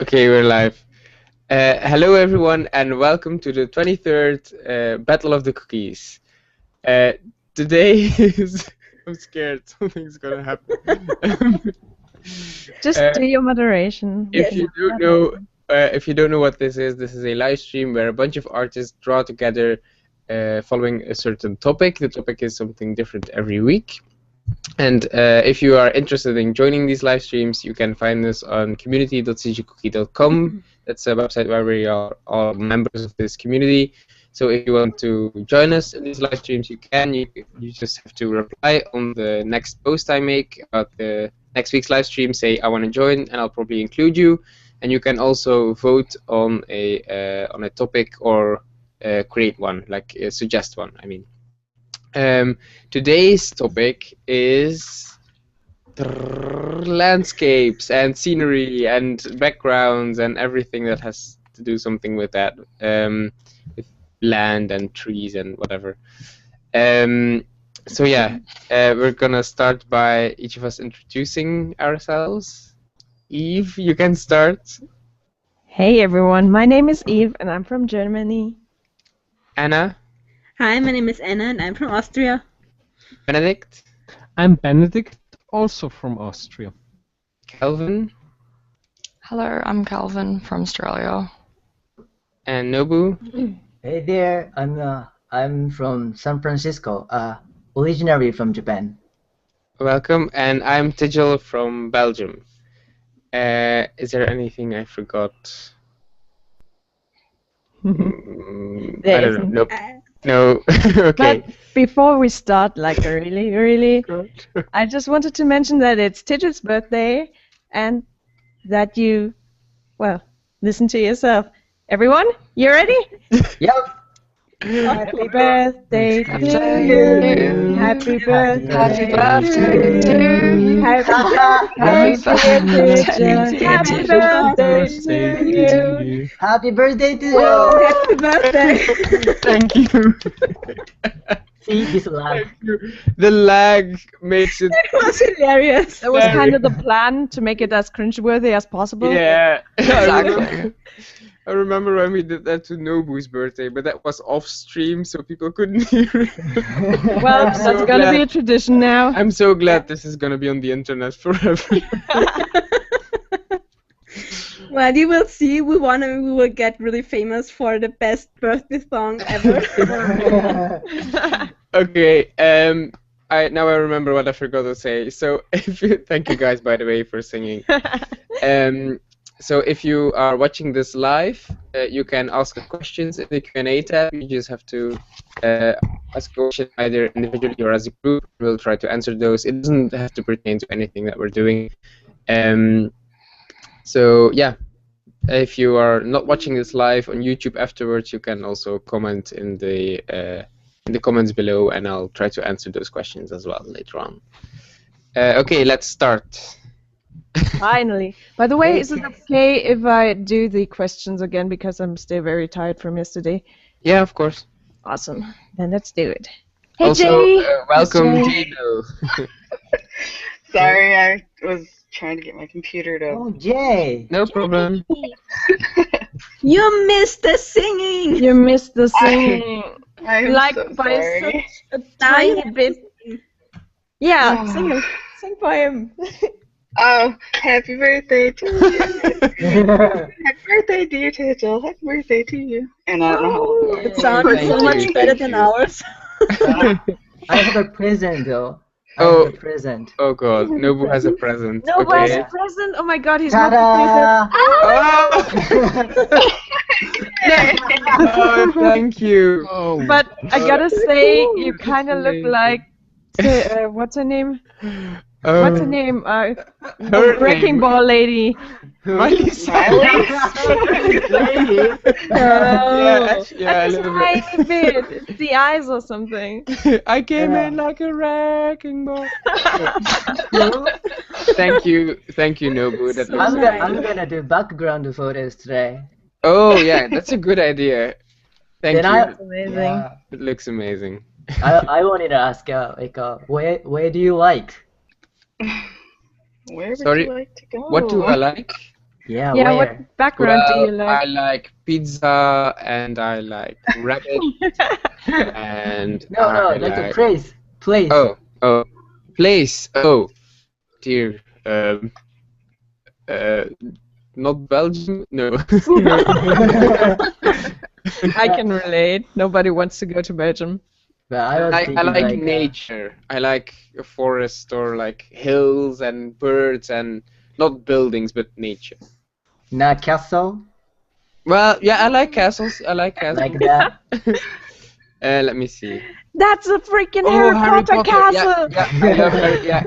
Okay, we're live. Hello, everyone, and welcome to the 23rd Battle of the Cookies. Today is... I'm scared. Something's gonna happen. Just Uh, do your moderation. if you don't know what this is a live stream where a bunch of artists draw together following a certain topic. The topic is something different every week. And if you are interested in joining these live streams, you can find us on community.cgcookie.com. That's a website where we are all members of this community. So if you want to join us in these live streams, you can. You just have to reply on the next post I make about the next week's live stream. Say I want to join, and I'll probably include you. And you can also vote on a topic or create one, like suggest one. I mean. Today's topic is landscapes and scenery and backgrounds and everything that has to do something with that, with land and trees and whatever. So yeah, we're gonna start by each of us introducing ourselves. Eve, you can start. Hey everyone, my name is Eve and I'm from Germany. Anna. Hi, my name is Anna and I'm from Austria. Benedict. I'm Benedict, also from Austria. Calvin. Hello, I'm Calvin from Australia. And Nobu. Hey there, I'm from San Francisco, originally from Japan. Welcome, and I'm Tijel from Belgium. Is there anything I forgot? I don't know. Nope. No. Okay. But before we start, like really, I just wanted to mention that it's Tijel's birthday and that you, well, listen to yourself. Everyone, you ready? Yep. Happy birthday to you. Happy birthday. Happy birthday to you. Happy birthday. Happy birthday to you. Happy birthday to you! Happy birthday! Thank you. See this lag. Thank you. The lag makes it. It was hilarious. That was kind of the plan to make it as cringeworthy as possible. Yeah. Exactly. I remember when we did that to Nobu's birthday, but that was off stream, so people couldn't hear it. Well, I'm that's so gonna be glad. a tradition now. I'm so glad this is gonna be on the internet forever. Well, you will see. We will get really famous for the best birthday song ever. Okay. Now I remember what I forgot to say. So thank you guys, by the way, for singing. So if you are watching this live, you can ask questions in the Q&A tab. You just have to ask a question either individually or as a group. We'll try to answer those. It doesn't have to pertain to anything that we're doing. So yeah, if you are not watching this live on YouTube afterwards, you can also comment in the comments below, and I'll try to answer those questions as well later on. Okay, let's start. Finally. By the way, is it okay if I do the questions again because I'm still very tired from yesterday? Yeah, of course. Awesome. Then let's do it. Hey Also, Jay! welcome, Jay. Jado. Sorry, I was trying to get my computer to. Oh, Jay! No problem. You missed the singing. You missed the singing. I'm Like so by sorry. such a tiny bit. Yeah, sing for him. Oh, happy birthday to you. Happy birthday, dear Tijel. Happy birthday to you. And I don't know how old It sounded Thank so you, much better thank than you. ours. I have a present though. I Oh. have a present. Oh god, Nobu has a present. No, Okay. where's the present? Oh my god, he's not the Ta-da! Oh, thank you. Oh, present. But I gotta say, you that's kind of look amazing. like. What's her name? Oh, What's her name? Her Wrecking name. Ball lady. Miley Cyrus. Lady. Yeah, actually, yeah, a Just a little bit. tiny bit. It's the eyes or something. I came in like a wrecking ball. Thank you, Nobu. That looks I'm gonna do background photos today. Oh yeah, that's a good idea. Thank Then you. I- Amazing. Yeah. It looks amazing. I wanted to ask, where do you like? Where would Sorry, you like to go? What do I like? Yeah, Yeah, where? what background do you Well, I like? like pizza and I like rabbit and No, I like a like place. Place. oh place. Oh dear. Uh, not Belgium. No. No. I can relate. Nobody wants to go to Belgium. But I was I thinking like like nature. I like a forest or like hills and birds and not buildings but nature. not castle, Well, yeah, I like castles. I like castles. like that. Let me see. That's a freaking Oh, Harry Potter castle! Yeah, I love Harry. Yeah,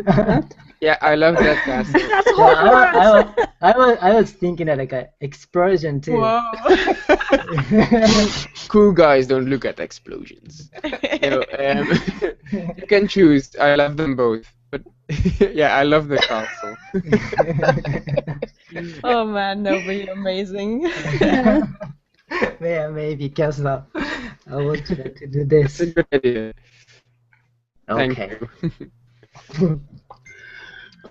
yeah, I love that castle. That's Yeah, Hogwarts! I was thinking of like an explosion too. Whoa. Cool guys don't look at explosions. No, you can choose. I love them both. But yeah, I love the castle. Oh man, Noble, you're amazing. Yeah, maybe castle. I will try to do this. It's a good idea. Thank Okay. you.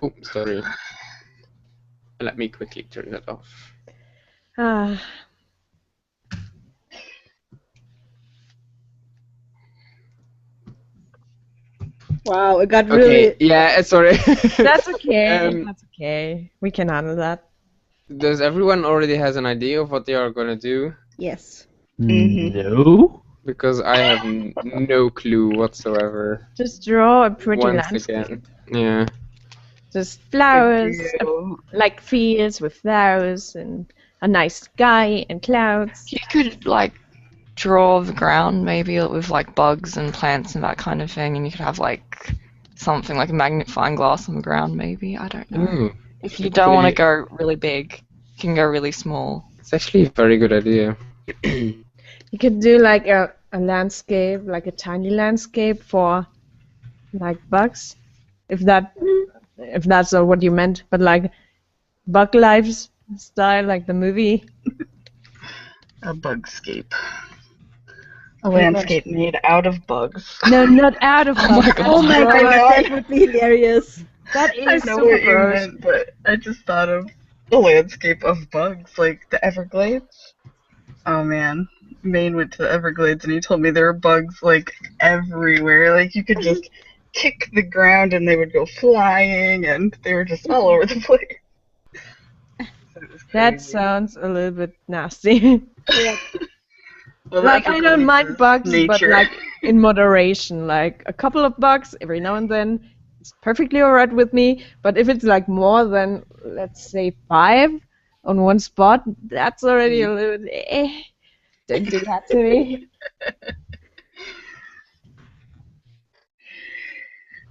Oh, sorry. Let me quickly turn that off. Ah, Wow, it got Okay, really. yeah, sorry. that's okay. Um, That's okay. We can handle that. Does everyone already has an idea of what they are gonna do? Yes. No. Because I have no clue whatsoever. Just draw a pretty Once landscape. again, yeah. Just flowers, You- like fields with flowers and a nice sky and clouds. You could like draw the ground maybe with like bugs and plants and that kind of thing, and you could have like something like a magnifying glass on the ground maybe. I don't know. Ooh, If you don't want to actually- go really big, you can go really small. it's actually a very good idea. You could do like a landscape, like a tiny landscape for like bugs, if that's not what you meant, but like Bug Lives style, like the movie. A bugscape. A landscape made out of bugs. No, not out of bugs. Oh my I god, know. that would be hilarious. That I is know super what you gross. meant, but I just thought of the landscape of bugs, like the Everglades. Oh man, Maine went to the Everglades and he told me there were bugs like everywhere. Like you could just kick the ground and they would go flying, and they were just all over the place. So it was That crazy. sounds a little bit nasty. Well, Like the I don't mind Everglades bugs, is but nature. like in moderation. Like a couple of bugs every now and then, it's perfectly alright with me. But if it's like more than, let's say, 5 on one spot, that's already a little bit. Don't do that to me.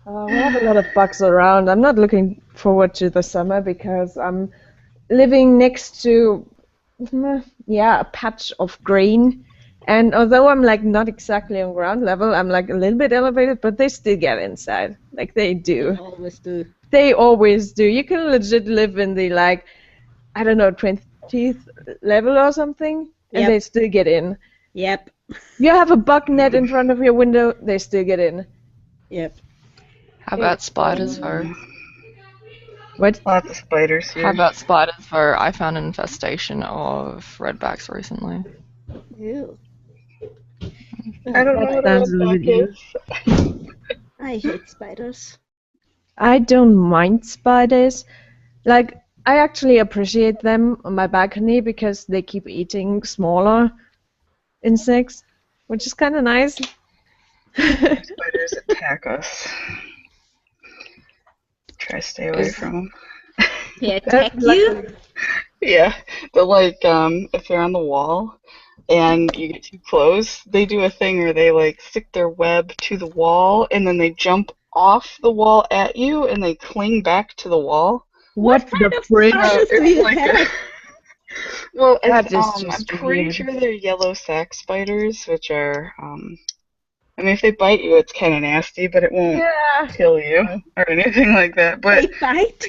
We have a lot of bugs around. I'm not looking forward to the summer because I'm living next to, a patch of grain. And although I'm like not exactly on ground level, I'm like a little bit elevated, but they still get inside. Like they do. Always do. They always do. You can legit live in the like, I don't know, 20th level or something, and Yep. they still get in. Yep. You have a bug net in front of your window, they still get in. Yep. How about spiders though? What? Lots of spiders here. How about spiders though? I found an infestation of redbacks recently. Ew. I don't know what a Sounds a little redback bit is. I hate spiders. I don't mind spiders. Like, I actually appreciate them on my balcony because they keep eating smaller insects, which is kind of nice. Spiders attack us. Try to stay away from them. They attack you? Yeah, but like if they're on the wall and you get too close, they do a thing where they like stick their web to the wall and then they jump off the wall at you and they cling back to the wall. What kind the of frick? spiders do It's you like have? well, That it's, is I'm just pretty weird. sure they're yellow sac spiders, which are I mean if they bite you it's kinda nasty, but it won't Yeah. kill you or anything like that. But They bite?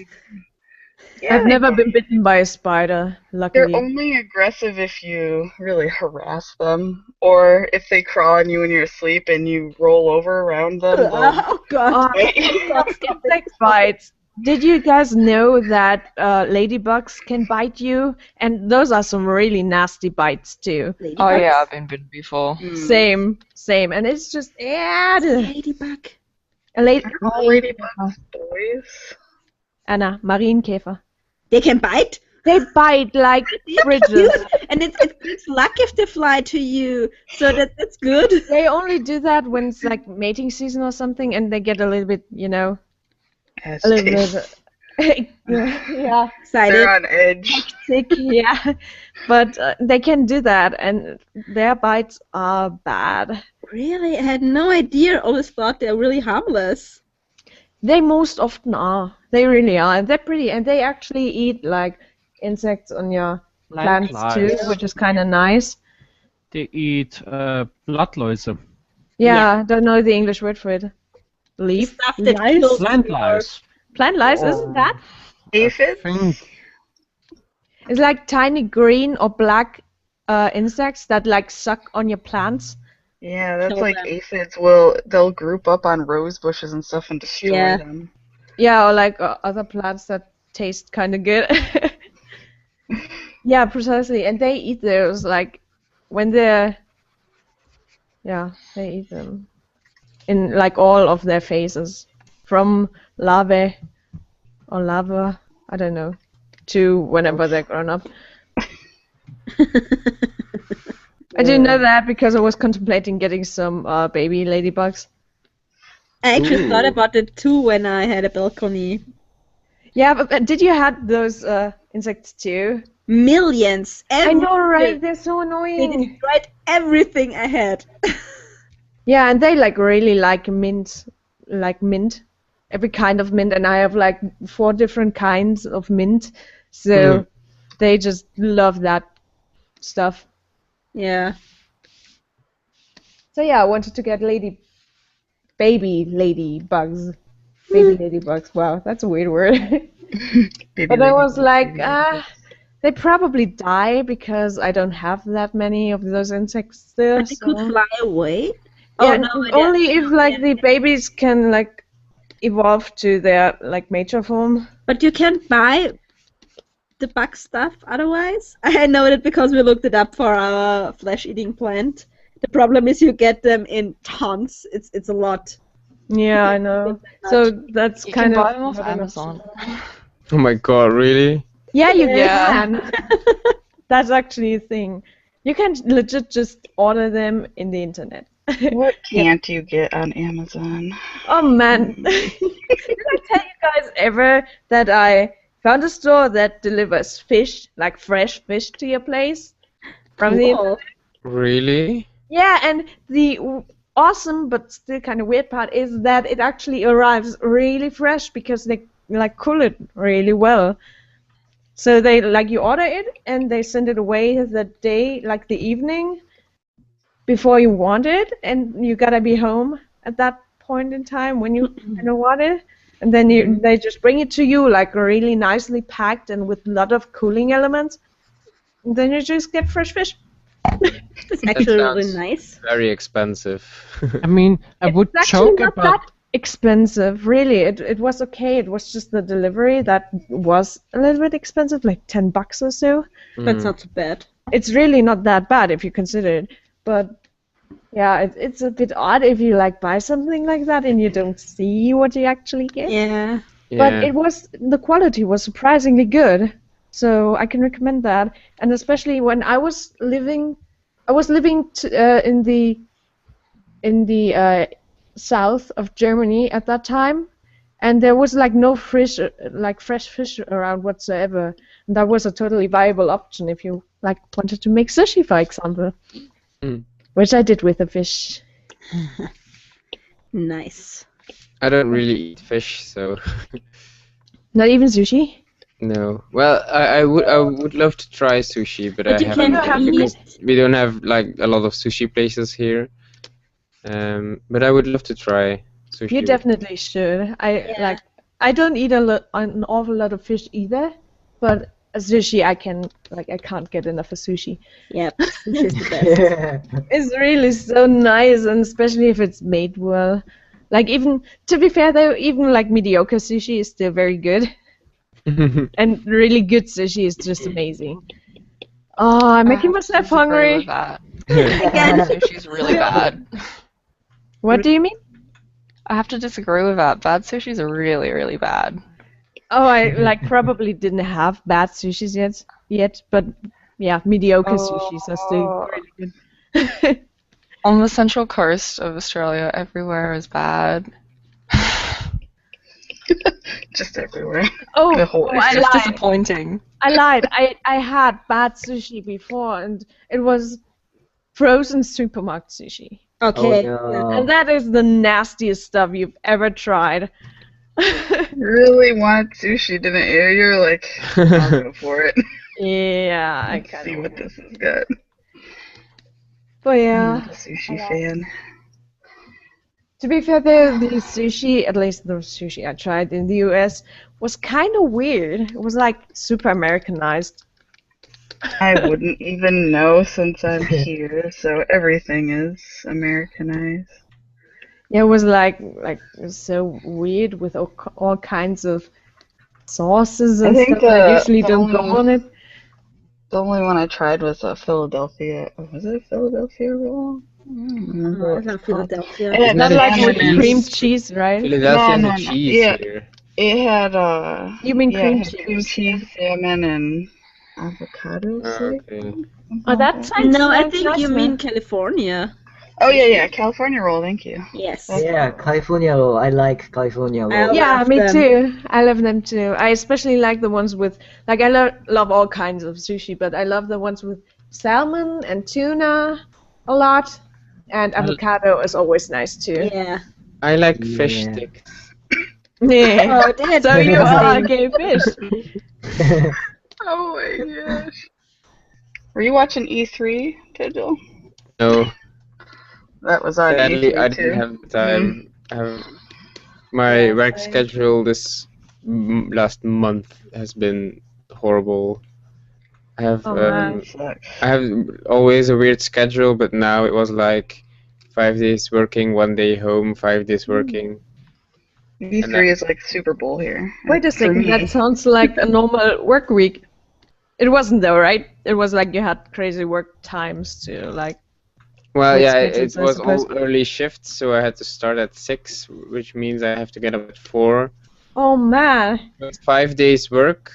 yeah, I've they never bite. been bitten by a spider, They're luckily. only aggressive if you really harass them, or if they crawl on you when you're asleep and you roll over around them. They'll Oh god. Oh, bite you. insect bites. Did you guys know that ladybugs can bite you? And those are some really nasty bites too. Oh yeah, I've been bitten before. Same. And it's just Ladybug. a lady. All ladybugs boys. Anna, Marienkäfer. They can bite? They bite like bridges. And it's luck if they fly to you. So that's good. They only do that when it's like mating season or something, and they get a little bit, a little bit, yeah, Excited. They're on edge. sick, yeah. But they can do that, and their bites are bad. Really? I had no idea. I always thought they're really harmless. They most often are. They really are, and they're pretty, and they actually eat like insects on your plants too, which is kind of nice. They eat Blattläuse. Yeah, don't know the English word for it. Leaf Stuff that lice? kills Plant lice. Plant lice, isn't that? Aphids? Think It's like tiny green or black insects that like suck on your plants. Yeah, that's Kill like them. aphids they'll group up on rose bushes and stuff and destroy Yeah. them. Yeah, or like other plants that taste kind of good. Yeah, precisely. And they eat those like when they're. Yeah, they eat them in like all of their phases, from larvae or larva, I don't know, to whenever they're grown up. I didn't know that because I was contemplating getting some baby ladybugs. I actually thought about it too when I had a balcony. Yeah, but did you have those insects too? Millions. I know, right? Everything. They're so They annoying. destroyed everything I had. Yeah, and they like really like mint, every kind of mint, and I have like 4 different kinds of mint, so they just love that stuff. Yeah. So yeah, I wanted to get baby ladybugs. Baby ladybugs. Wow, that's a weird word. Baby But I was ladybug. like, they probably die because I don't have that many of those insects still. But they could so- fly away. Yeah, no, only if like the babies can like evolve to their like mature form. But you can't buy the bug stuff otherwise. I know it because we looked it up for our flesh-eating plant. The problem is you get them in tons. It's a lot. Yeah, I know. So that's You kind can of buy them off not an Amazon. Oh my god, really? Yeah, you Yeah. can. That's actually a thing. You can legit just order them in the internet. What can't you get on Amazon? Oh man. Did I tell you guys ever that I found a store that delivers fish, like fresh fish to your place from the internet? Cool. Really? Yeah, and the awesome but still kind of weird part is that it actually arrives really fresh because they like cool it really well. So they like you order it and they send it away the day, like the evening before you want it, and you gotta be home at that point in time when you kind of want it, and then they just bring it to you like really nicely packed and with a lot of cooling elements, and then you just get fresh fish. It's actually really sounds nice. Very expensive. I mean, I would It's actually joke not about. that expensive, really. It was okay. It was just the delivery that was a little bit expensive, like $10 or so. That's not too bad. It's really not that bad if you consider it, but yeah, it's a bit odd if you like buy something like that and you don't see what you actually get. Yeah. But Yeah. the quality was surprisingly good, so I can recommend that. And especially when I was living in the south of Germany at that time, and there was like no fresh fish around whatsoever. And that was a totally viable option if you like wanted to make sushi, for example, which I did with a fish. Nice. I don't really eat fish, so Not even sushi. no. Well, I would love to try sushi, but But I you haven't can yet because eat- we don't have like a lot of sushi places here. But I would love to try sushi. You definitely should. I don't eat an awful lot of fish either, but sushi I can't get enough of sushi. Yep. Sushi's the best. It's really so nice, and especially if it's made well. Like even to be fair though, even like mediocre sushi is still very good, and really good sushi is just amazing. Oh, I'm I making have to myself disagree with hungry. that. Again. Sushi's really bad. What do you mean? I have to disagree with that. Bad sushi's really, really bad. Oh, I like probably didn't have bad sushis yet, but yeah, mediocre sushis are still really good. On the central coast of Australia, everywhere is bad. Just everywhere. Oh, The whole- It's I just lied. disappointing. I lied. I had bad sushi before, and it was frozen supermarket sushi. Okay. Oh, yeah. no. And that is the nastiest stuff you've ever tried. Really want sushi, didn't you? You're like, I'll go for it. Yeah, I Let's kind see of. what this has got. But I'm yeah, not a sushi fan. to be fair, the sushi, at least the sushi I tried in the US, was kind of weird. It was like super Americanized. I wouldn't even know since I'm here, so everything is Americanized. Yeah, it was like it was so weird with all kinds of sauces and I think stuff that the usually don't go only- on it. The only one I tried was a Philadelphia. Was it a Philadelphia roll? I don't remember I what love it's called. Philadelphia. It had Isn't that Not like cheese? with salmon cream and- cheese, right? Philadelphia No, has no, a no. cheese Yeah. here. It had You mean yeah, cream it had cream cheese? cheese, salmon, and avocado. Okay. Oh, that sounds No, I sounds think nice, you man. mean California. Oh yeah, California roll. Thank you. Yes. Yeah, California roll. I like California roll. Yeah, love me them. too. I love them too. I especially like the ones with, like, I love all kinds of sushi, but I love the ones with salmon and tuna a lot, and avocado is always nice too. Yeah. I like fish Yeah. sticks. Yeah. Oh, that's So you are interesting. gay fish. Oh my gosh. Were you watching E3, Digital? No, That was on sadly, E3 I too. didn't have the time. My work schedule this last month has been horrible. I have Oh, man. Sucks. I have always a weird schedule, but now it was like 5 days working, 1 day home, 5 days working. E3 is like Super Bowl here. Wait a For second, me. that sounds like a normal work week. It wasn't though, right? It was like you had crazy work times to like. Well, Work yeah, schedules, it I was suppose. all early shifts, so I had to start at 6, which means I have to get up at 4. Oh man. It's 5 days work,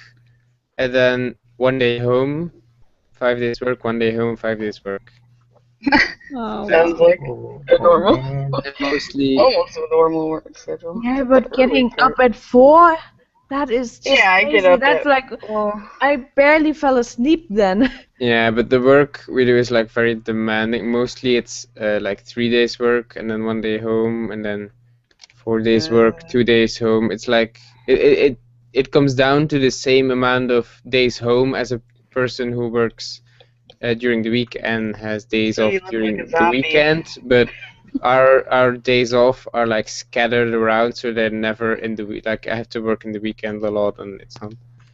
and then 1 day home. 5 days work, 1 day home, 5 days work. Oh, Sounds like Oh, a normal, man. And mostly, almost a normal work schedule. Yeah, but The getting early part. up at 4, that is just Yeah, I get crazy. up That's at- like Well, I barely fell asleep then. yeah, but the work we do is like very demanding. Mostly it's like 3 days work, and then 1 day home, and then 4 days work, 2 days home. It's like it comes down to the same amount of days home as a person who works during the week and has days So off you look during like a the zombie. weekend. But our days off are like scattered around, so they're never in the week. Like I have to work in the weekend a lot, and it's not.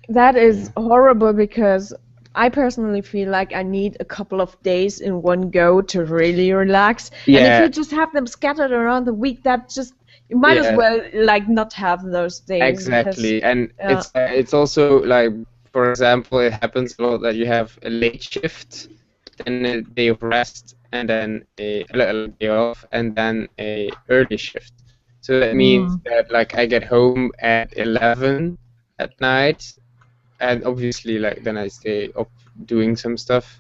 That is horrible because I personally feel like I need a couple of days in one go to really relax. And if Yeah. you just have them scattered around the week, that just you might as Yeah. well like not have those days. because- Exactly, and yeah. it's also like, for example, it happens a lot that you have a late shift, then a day of rest, and then a little day off, and then a early shift. So that means that like I get home at 11 at night, and obviously like then I stay up doing some stuff,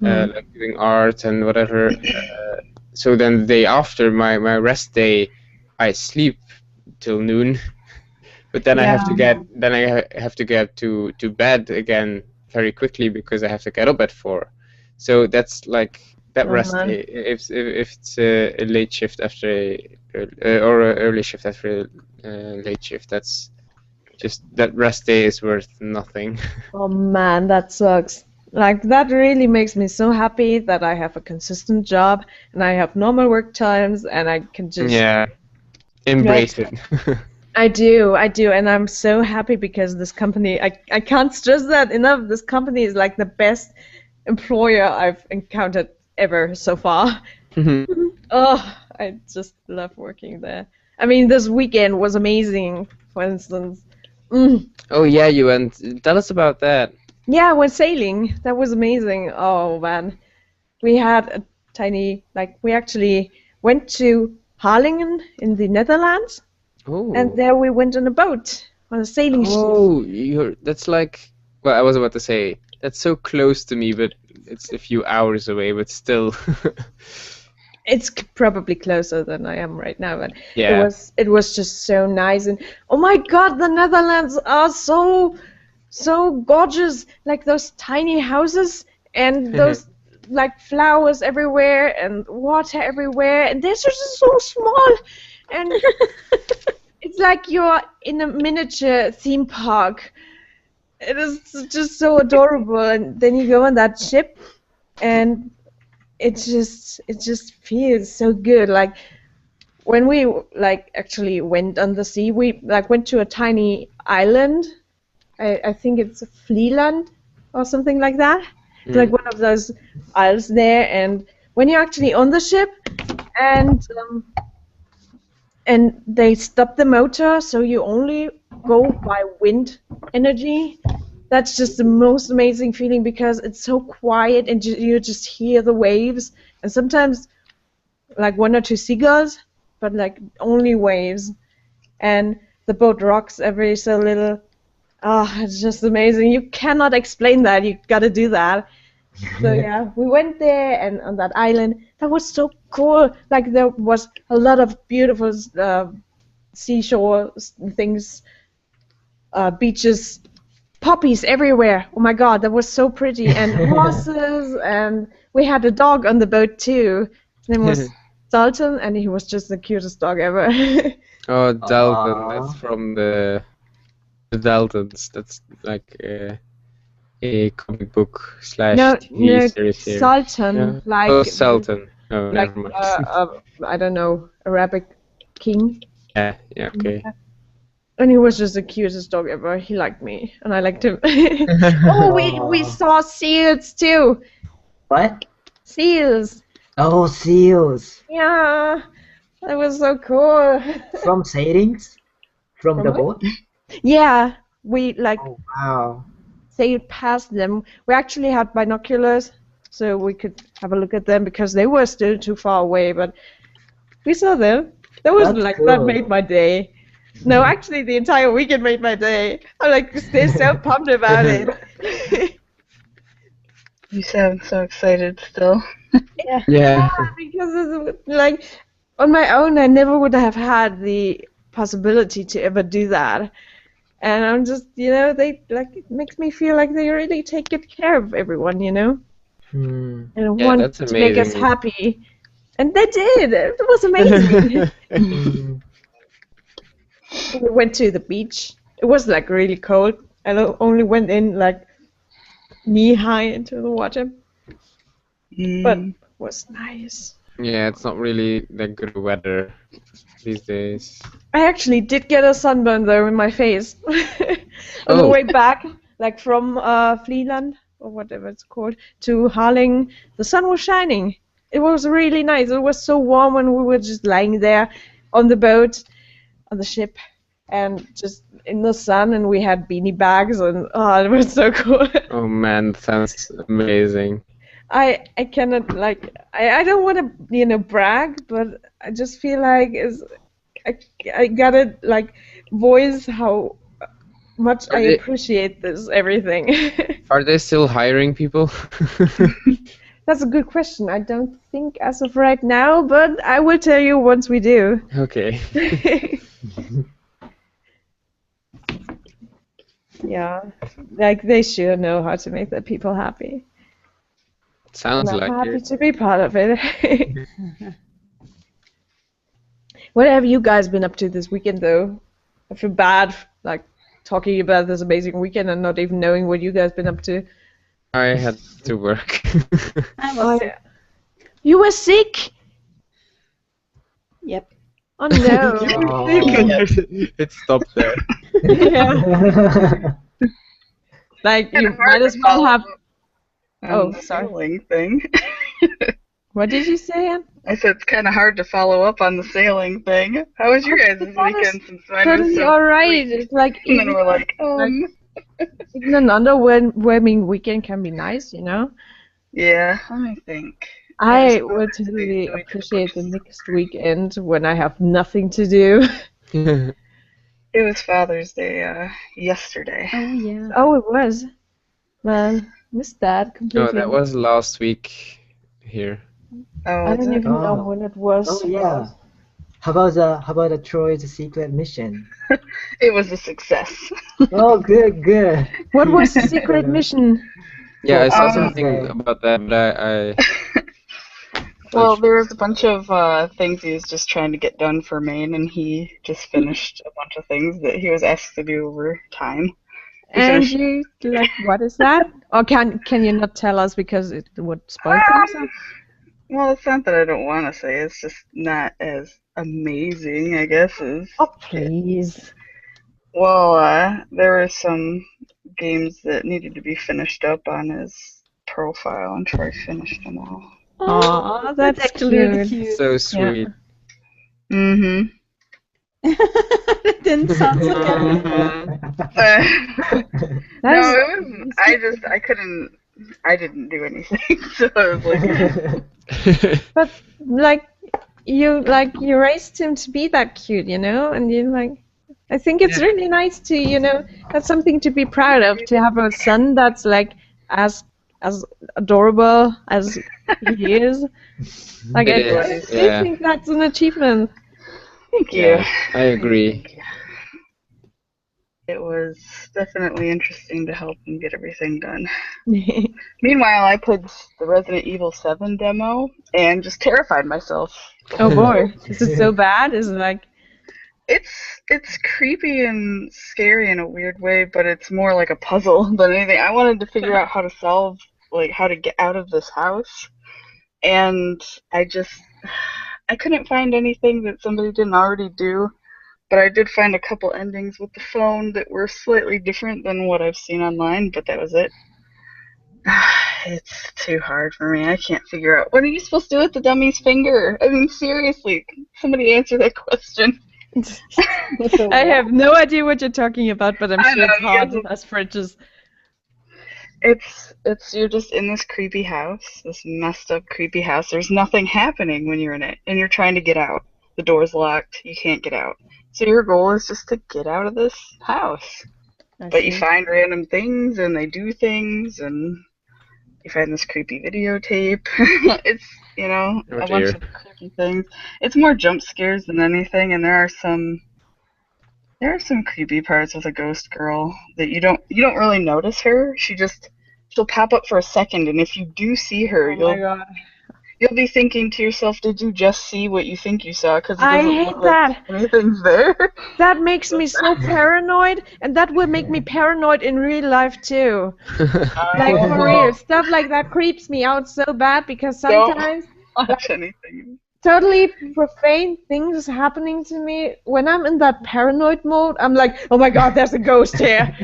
like doing art and whatever. So then the day after my rest day, I sleep till noon. But then I have to get to bed again very quickly because I have to get up at 4. So that's like that Oh, rest man. day. If it's a late shift after or an early shift after a late shift, that's just that rest day is worth nothing. Oh man, that sucks. Like that really makes me so happy that I have a consistent job and I have normal work times and I can just Yeah, embrace it. I do, and I'm so happy because this company, I can't stress that enough. This company is like the best employer I've encountered ever so far. Oh, I just love working there. I mean, this weekend was amazing. For instance, Oh yeah, you went. Tell us about that. yeah, I went sailing. That was amazing. Oh man, we had a tiny we actually went to Harlingen in the Netherlands, Oh. and there we went on a boat on a sailing ship. Oh, that's like. Well, I was about to say that's so close to me, but it's a few hours away. But still. It's probably closer than I am right now, but Yeah. it was just so nice. And oh my God, the Netherlands are so gorgeous, like those tiny houses and those like flowers everywhere and water everywhere, and they're just so small, and it's like you're in a miniature theme park. It is just so adorable, and then you go on that ship, and it just feels so good. Like when we actually went on the sea, we went to a tiny island. I think it's Vlieland or something like that. It's like one of those isles there, and when you're actually on the ship, and they stop the motor, so you only go by wind energy. That's just the most amazing feeling because it's so quiet and you just hear the waves, and sometimes like one or two seagulls, but like only waves, and the boat rocks every so little. Oh, it's just amazing. You cannot explain that. You gotta do that. So yeah, we went there, and on that island, that was so cool. Like there was a lot of beautiful seashore things, beaches, poppies everywhere. Oh my God, that was so pretty, and horses, and we had a dog on the boat too. His name was Dalton, and he was just the cutest dog ever. Oh, Dalton. Aw. That's from the Daltons. That's like a comic book / TV series here. Sultan, Yeah. like Oh, Sultan. Oh, like never mind. I don't know, Arabic king. Yeah, okay. And he was just the cutest dog ever. He liked me, and I liked him. Oh, we saw seals too. What? Seals. Oh, seals. Yeah, that was so cool. From sailings? From the what? boat? Yeah, we Oh, wow. sailed past them. We actually had binoculars, so we could have a look at them because they were still too far away. But we saw them. That was That's that cool. made my day. No, actually, the entire weekend made my day. I'm still so pumped about it. You sound so excited still. Yeah. Because it's, on my own, I never would have had the possibility to ever do that. And I'm just, they it makes me feel like they really take good care of everyone, Hmm. and Yeah, want that's to make us amazing. happy. And they did. It was amazing. Hmm. We went to the beach. It was really cold. I only went in knee high into the water, but it was nice. Yeah, it's not really that good weather these days. I actually did get a sunburn though in my face on the Oh. way back, from Vlieland or whatever it's called to Harling. The sun was shining. It was really nice. It was so warm when we were just lying there on the boat, on the ship, and just in the sun. And we had beanie bags, and it was so cool. Oh man, that sounds amazing. I cannot I don't want to brag, but I just feel like I gotta voice how much I they- appreciate this everything. Are they still hiring people? That's a good question. I don't think as of right now, but I will tell you once we do. Okay. Yeah, they sure know how to make their people happy. Sounds And I'm like happy it. to be part of it. What have you guys been up to this weekend, though? I feel bad, talking about this amazing weekend and not even knowing what you guys been up to. I had to work. I was sick. You were sick? Yep. Oh no. Oh. It stopped there. Yeah. You might as well have. Oh, sorry. feeling thing. What did you say, Anne? I said it's kind of hard to follow up on the sailing thing. How was your guys' That is weekend since mine was Totally so alright. sweet? It's like And then even, we're like, even an underwhelming weekend can be nice, you know? yeah, let me think. I just- would totally the weekend appreciate the was- next weekend when I have nothing to do. It was Father's Day yesterday. Oh yeah. Oh, it was. Man, missed that No, completely. that was last week here. Oh, I was don't it? even know Oh. when it was. Oh yeah. How about the Troy's secret mission? It was a success. Oh, good. What was the secret mission? Yeah, I saw Um, something about that, but I Well, there was a bunch of things he was just trying to get done for Maine, and he just finished a bunch of things that he was asked to do over time. He And finished- you, like, what is that? Or can you not tell us because it would spoil things? Well, it's not that I don't want to say. It's just not as amazing, I guess. As Oh, please. well, there were some games that needed to be finished up on his profile, and Troy finished them all. Aw, that's actually really cute. cute. so sweet. Mm-hmm. It didn't sound so good. That No, is- it was. I didn't do anything, so I was like, But like you raised him to be that cute, you know, and you like. I think it's really nice to, you know, that's something to be proud of, to have a son that's like as adorable as he is. Like It I is, do yeah. think that's an achievement. thank you. Yeah, I agree. It was definitely interesting to help him get everything done. Meanwhile, I played the Resident Evil 7 demo and just terrified myself. Oh boy, is it so bad? Is it like It's creepy and scary in a weird way, but it's more like a puzzle than anything. I wanted to figure out how to solve, like, how to get out of this house, and I couldn't find anything that somebody didn't already do, but I did find a couple endings with the phone that were slightly different than what I've seen online, but that was it. It's too hard for me. I can't figure out. What are you supposed to do with the dummy's finger? I mean, seriously, somebody answer that question. I have no idea what you're talking about, but I'm I sure know, it's hard you- as fridges. It's you're just in this creepy house, this messed up creepy house. There's nothing happening when you're in it, and you're trying to get out. The door's locked. You can't get out. So your goal is just to get out of this house. But you find random things, and they do things, and you find this creepy videotape. It's, you know, Oh, a bunch dear. of creepy things. It's more jump scares than anything, and there are some creepy parts with a ghost girl that you don't really notice her. She'll pop up for a second, and if you do see her, Oh my god. you'll be thinking to yourself, "Did you just see what you think you saw?" Because I hate that. anything's there. That makes me so paranoid, and that will make me paranoid in real life too. Like for real, stuff like that creeps me out so bad because Don't. sometimes Watch anything. totally profane things happening to me. When I'm in that paranoid mode, I'm like, oh my god, there's a ghost here.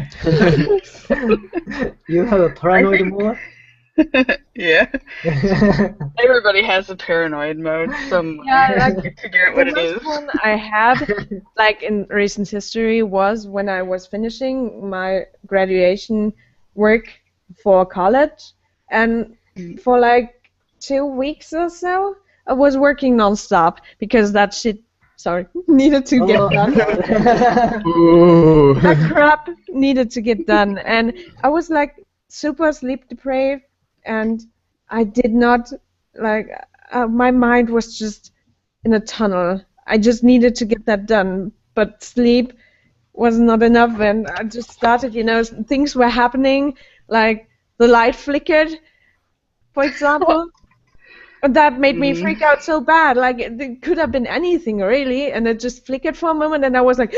You have a paranoid mode? Yeah. Everybody has a paranoid mode somewhere. Yeah, like, You figure out what The it is. most one I had, like in recent history, was when I was finishing my graduation work for college, and for like 2 weeks or so, I was working non-stop because that shit, needed to get done. Ooh. That crap needed to get done, and I was like super sleep deprived, and I did not my mind was just in a tunnel. I just needed to get that done, but sleep was not enough, and I just started, things were happening, like the light flickered, for example. And that made me freak out so bad. Like, it could have been anything, really, and it just flickered for a moment, and I was like,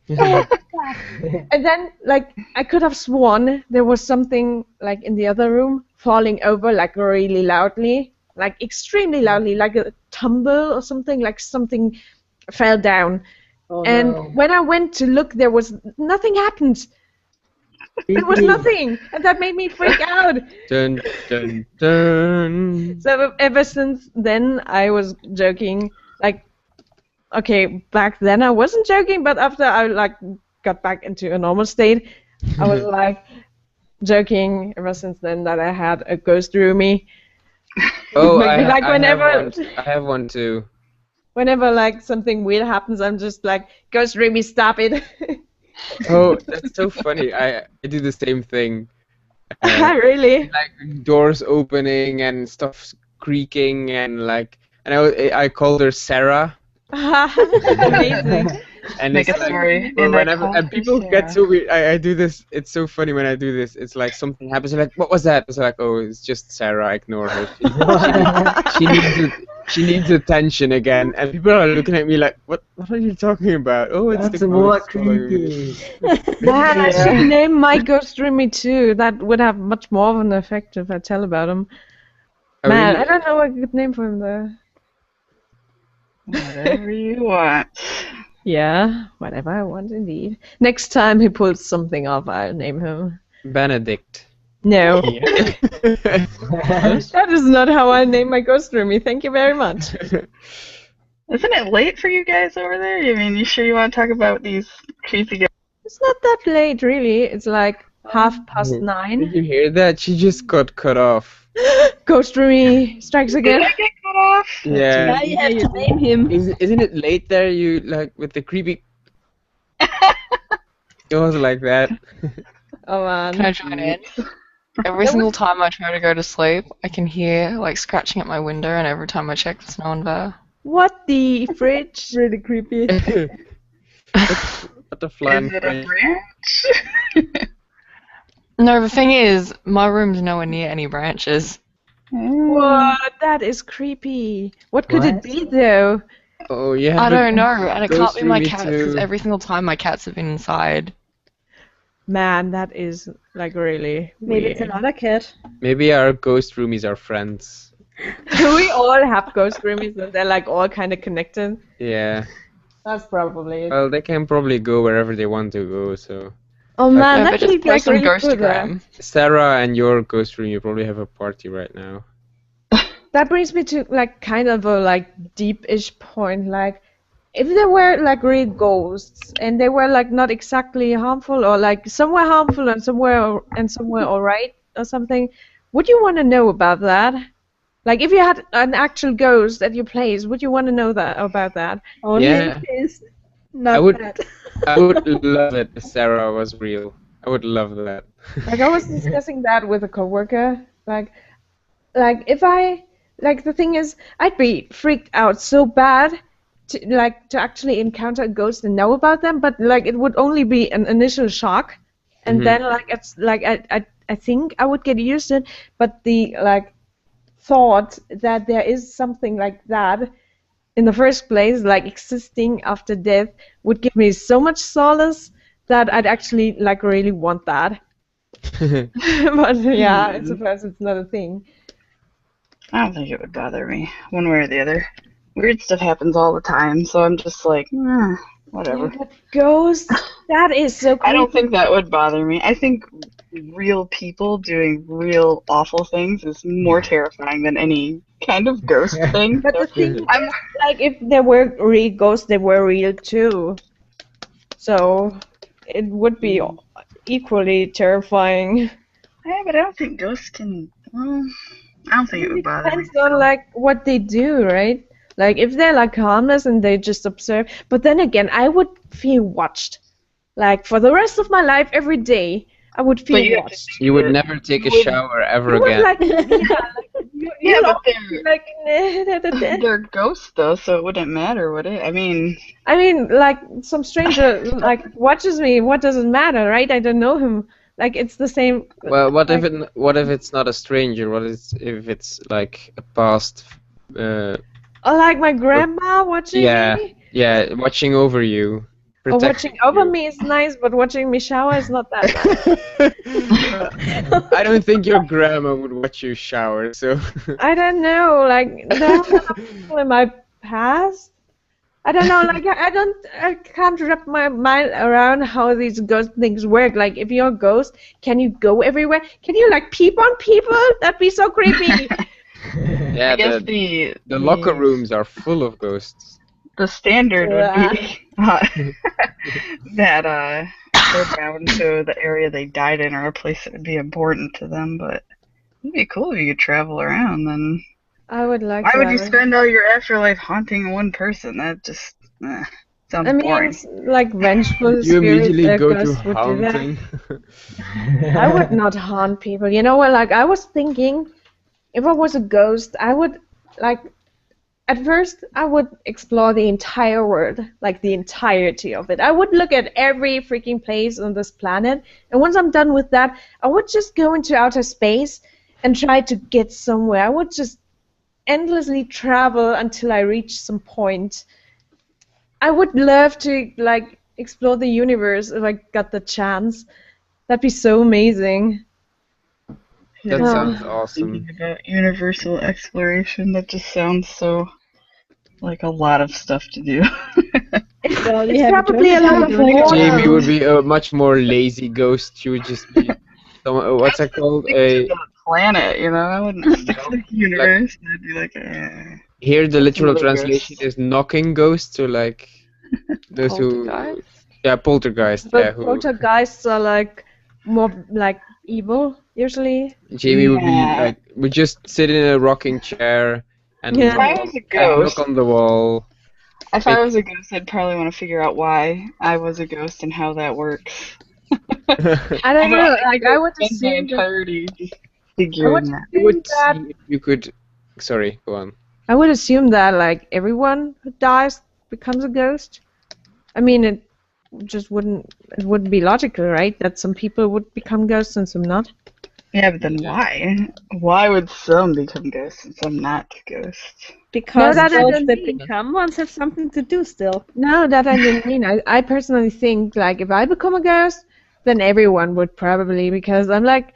and then, like, I could have sworn there was something, like, in the other room falling over, like, really loudly, like, extremely loudly, like a tumble or something, like something fell down. Oh, And no. when I went to look, there was nothing happened. There was nothing, and that made me freak out. Dun dun dun. So ever since then, I was joking. Like, okay, back then I wasn't joking, but after I like got back into a normal state, I was like joking ever since then that I had a ghost roomie. Oh, Like whenever- I have one too. Whenever like something weird happens, I'm just like, ghost roomie, stop it. Oh, that's so funny. I do the same thing. Really? Like doors opening and stuff creaking and like, and I called her Sarah. Amazing. And Make it's a like, story. well, And I whenever called and her people get Sarah. so weird. I do this. It's so funny when I do this. It's like something happens. You're like, what was that? It's like, oh, it's just Sarah. Ignore her. She needs attention again. And people are looking at me like, what are you talking about? Oh, it's That's the more ghost following me. creepy. Man, I should name my ghost roomie too. That would have much more of an effect if I tell about him. I Man, really- I don't know what good name for him though. Whatever you want. Yeah, whatever I want indeed. Next time he pulls something off, I'll name him. Benedict. No, Yeah. that is not how I name my ghost roomie. Thank you very much. Isn't it late for you guys over there? I mean, you sure you want to talk about these creepy guys? It's not that late, really. It's like 9:30. Did you hear that? She just got cut off. Ghost roomie strikes Did again. I get cut off? Yeah. Now you have to name him. Isn't it late there? You like with the creepy. It was like that. Oh man. Can I join in? Every single time I try to go to sleep, I can hear like scratching at my window, and every time I check, there's no one there. What the fridge? Really creepy. What the flying Is it a French? branch? No, the thing is, my room's nowhere near any branches. What? That is creepy. What could it What? be though? Oh yeah. I but- don't know, and it can't Ghost be my roomie cats because too. every single time my cats have been inside. Man, that is like really Maybe weird. it's another cat. Maybe our ghost roomies are friends. Do we all have ghost roomies and they're like all kind of connected? Yeah. That's probably it. Well, they can probably go wherever they want to go. So Oh man, Yeah, that but could just be like post on really good. Ghostagram. Sarah and your ghost room, you probably have a party right now. That brings me to like kind of a like deep-ish point. Like, if there were like real ghosts and they were like not exactly harmful or like somewhere harmful and somewhere alright or something, would you want to know about that? Like, if you had an actual ghost at your place, would you want to know that about that? Only Yeah. if it's not I would- bad. I would love it if Sarah was real. I would love that. Like, I was discussing that with a coworker. Like if I like the thing is, I'd be freaked out so bad to actually encounter a ghost and know about them, but like it would only be an initial shock, and Mhm. then like it's like I think I would get used to it, but the like thought that there is something like that in the first place, like existing after death, would give me so much solace that I'd actually like really want that. But yeah, I suppose it's not a thing. I don't think it would bother me, one way or the other. Weird stuff happens all the time, so I'm just like, whatever. Yeah, but ghosts, that is so creepy. I don't think that would bother me. I think real people doing real awful things is more terrifying than any kind of ghost thing. But the thing I'm- is, like, if there were real ghosts, they were real too. So it would be equally terrifying. Yeah, but I don't think ghosts can. Well, I don't think it would bother me. Depends on like what they do, right? Like if they're like harmless and they just observe. But then again, I would feel watched. Like for the rest of my life, every day, I would feel But you have to watched. think You would that- never take a would- shower ever You would, again. like, yeah, like, Yeah, know, but they're like, they're ghosts though, so it wouldn't matter, would it? I mean, I mean, like some stranger like watches me. What does it matter, right? I don't know him. Like it's the same. Well, what if like- what if it's not a stranger? What if it's like a past? Or like my grandma watching Yeah. me. Yeah, watching over you. Or watching protecting over you. me is nice, but watching me shower is not that nice. I don't think your grandma would watch you shower, so. I don't know. Like there are a lot of people in my past I don't know, like I can't wrap my mind around how these ghost things work. Like, if you're a ghost, can you go everywhere? Can you like peep on people? That'd be so creepy. Yeah, I guess the locker rooms are full of ghosts. the standard would be that they're bound to the area they died in or a place that would be important to them. But it'd be cool if you could travel around. Then I would like. why would you that. spend all your afterlife haunting one person? That just sounds I mean, boring. it's like vengeful You spirits. immediately go to ghosts would do that. haunting. I would not haunt people. You know what? Like, I was thinking, if I was a ghost, I would like. At first, I would explore the entire world, like the entirety of it. I would look at every freaking place on this planet, and once I'm done with that, I would just go into outer space and try to get somewhere. I would just endlessly travel until I reach some point. I would love to like explore the universe if I got the chance. That'd be so amazing. That Yeah. sounds awesome. Thinking about universal exploration, that just sounds so like a lot of stuff to do. Well, It's probably a lot of work. Jamie would be a much more lazy ghost. She would just be what's that called? Stick to the planet, you know. I wouldn't stick to the universe. I'd be like, Here the literal Poltergeist. translation is knocking ghosts, so like those who Poltergeist? yeah, poltergeist. But Yeah, who poltergeists are like more like evil usually. Jamie would be Yeah. like would just sit in a rocking chair and Yeah. If I was a and ghost, look on the wall. if I was a ghost, I'd probably want to figure out why I was a ghost and how that works. I don't know. Like, I would spend my assume that. entirety just I figuring would that. You would that. see if you could. Sorry, go on. I would assume that like everyone who dies becomes a ghost. I mean, it just wouldn't. It wouldn't be logical, right? That some people would become ghosts and some not. Yeah, but then why? Why would some become ghosts and some not ghosts? Because No, that I those don't that mean. become ones have something to do still. No, that I didn't mean. I personally think like if I become a ghost, then everyone would probably, because I'm like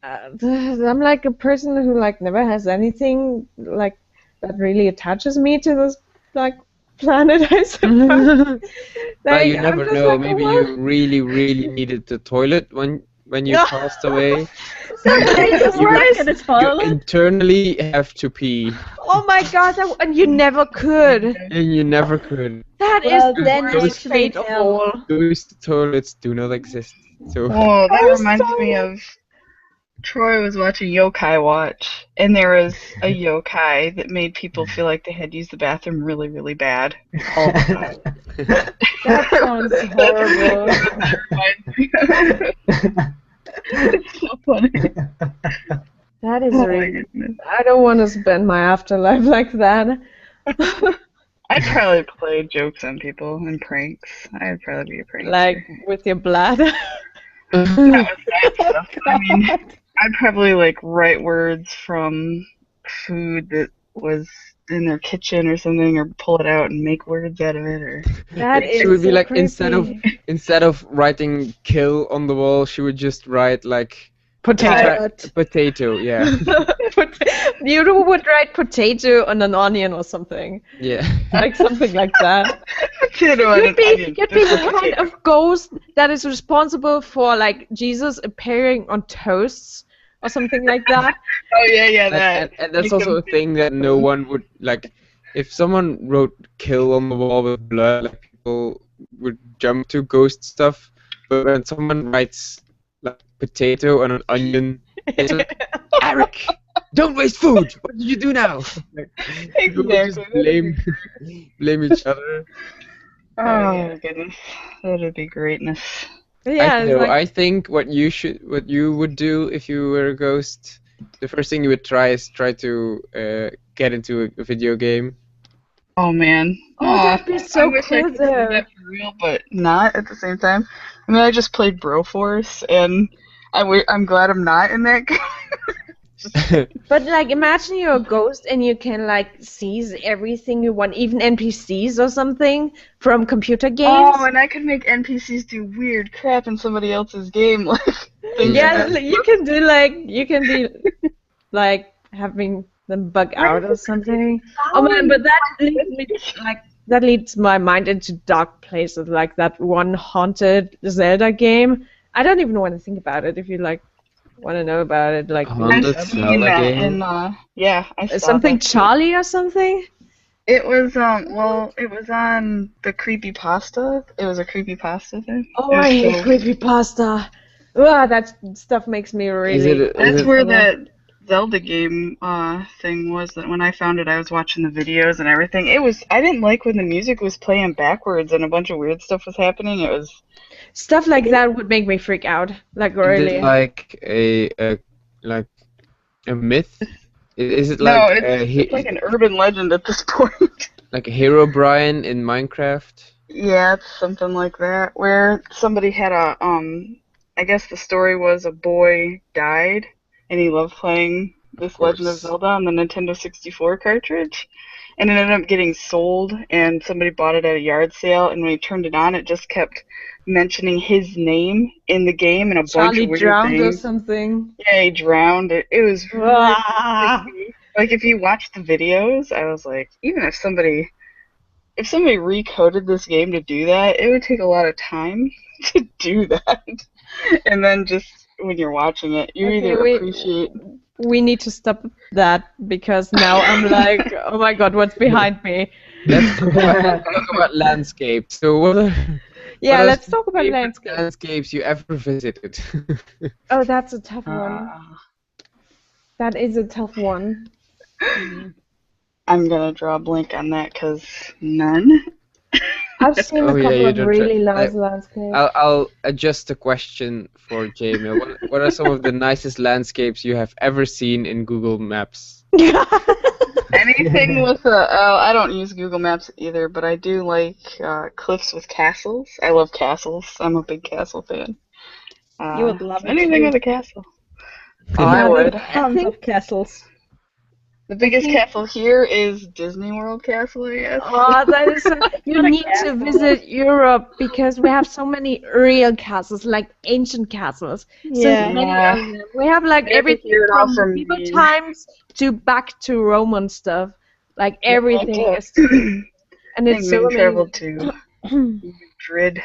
a person who like never has anything like that really attaches me to this like planet, I suppose. But you I'm never just know. like, Maybe "What?" you really needed the toilet when you No. passed away. It's like in a You toilet. internally have to pee, Oh my god, and you never could. and you never could. That Well, is then the you worst actually fate of hell. all. Those toilets do not exist. So Oh, that Oh, reminds sorry. me of Troy was watching Yokai Watch, and there was a yokai that made people feel like they had to use the bathroom really bad all the time. That sounds horrible. That reminds me of- It's so funny. That is Oh my really. goodness. I don't want to spend my afterlife like that. I'd probably play jokes on people and pranks. I'd probably be a prankster. Like with your blood. Not with that stuff. I mean, I'd probably like write words from food that was in their kitchen or something, or pull it out and make words out of it, or That is. she would be so like creepy. instead of writing "kill" on the wall, she would just write like Potato. potato. Yeah, You would write potato on an onion or something. yeah. Like something like that. potato on an onion. You'd be Just the a kind potato. of ghost that is responsible for like Jesus appearing on toasts or something like that. Oh yeah, that. And that's Make also a them thing that no one would like. If someone wrote "kill" on the wall with blood, like people would jump to ghost stuff. But when someone writes like potato on an onion, it's like, Eric, don't waste food. What did you do now? Like, people would just Exactly. blame each other. Oh my goodness, that'd be greatness. Yeah, it's like, I think what you would do if you were a ghost, the first thing you would try is try to get into a video game. Oh man. Oh, that'd be so I wish I cool could do though. that for real, but not at the same time. I mean, I just played Broforce, and I'm glad I'm not in that game. But like, imagine you're a ghost and you can like seize everything you want, even NPCs or something from computer games. Oh, and I could make NPCs do weird crap in somebody else's game, like things Yeah, that- you can be like having them bug out or something. Oh man, but that leads me like that leads my mind into dark places, like that one haunted Zelda game. I don't even want to think about it. If you like want to know about it, like Haunted I've seen Zelda that game? in yeah, I saw something that. Charlie or something. It was well, it was on the creepypasta. It was a creepypasta thing. Oh, It was I hate so- creepypasta. Wow, that stuff makes me Is really. it? That's Is it? where the Zelda game thing was. That when I found it, I was watching the videos and everything. It was. I didn't like when the music was playing backwards and a bunch of weird stuff was happening. It was. Stuff like that would make me freak out. Like Is really. it like a myth? Is it No, like it's like an urban legend at this point. like a Hero Brian in Minecraft? Yeah, it's something like that. Where somebody had a I guess the story was a boy died and he loved playing this Legend of course. Zelda on the Nintendo 64 cartridge. And it ended up getting sold and somebody bought it at a yard sale and when he turned it on it just kept mentioning his name in the game and a bunch Charlie of weird drowned or things. something. Yeah, he drowned. It was really Ah. creepy. Like if you watch the videos, I was like, even if somebody recoded this game to do that, it would take a lot of time to do that. And then just when you're watching it, you Okay, either wait. appreciate. We need to stop that because now I'm like, oh my god, what's behind me? Let's talk about landscape. So what are, Yeah, what are let's some talk about favorite landscape. landscapes you ever visited? Oh, that's a tough one. That is a tough one. I'm gonna draw a blank on that because none. I've seen Oh, a yeah, couple you of don't really try- nice landscapes. I'll adjust the question for Jamie. What are some of the nicest landscapes you have ever seen in Google Maps? Anything with a. I don't use Google Maps either, but I do like cliffs with castles. I love castles. I'm a big castle fan. You would love it anything too. with a castle. Yeah, I would. Tons of castles. The biggest castle here is Disney World Castle, I guess. Oh, that is you need to visit Europe because we have so many real castles, like ancient castles. Yeah. So many of them. We have like You have to everything hear it all from from medieval me. times to back to Roman stuff. Like everything Yeah. is, and I think it's so Ming traveled amazing. to Madrid.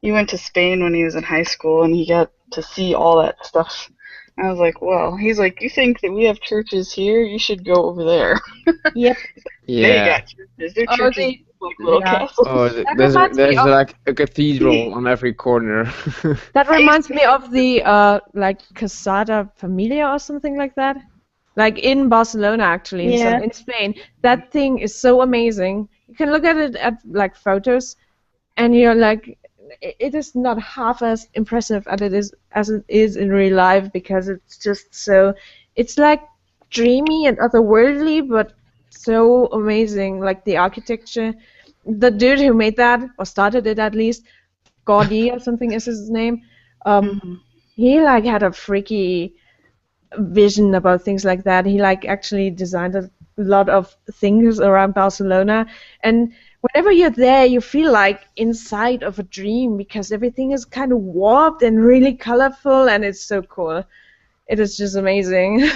He went to Spain when he was in high school, and he got to see all that stuff. I was like, well, he's like, you think that we have churches here? You should go over there. Yep. They Yeah. got churches. Their Oh, churches they- like little yeah. castles. Oh, That there's reminds me there's of- like a cathedral on every corner. That reminds me of the like Casada Familia or something like that. Like in Barcelona, actually, Yeah. in Spain. That thing is so amazing. You can look at it at like photos, and you're like, it is not half as impressive as it is in real life because it's just so. It's like dreamy and otherworldly, but so amazing. Like the architecture. The dude who made that or started it at least, Gaudi or something is his name. He like had a freaky vision about things like that. He like actually designed a lot of things around Barcelona, and whenever you're there, you feel like inside of a dream because everything is kind of warped and really colorful, and it's so cool. It is just amazing.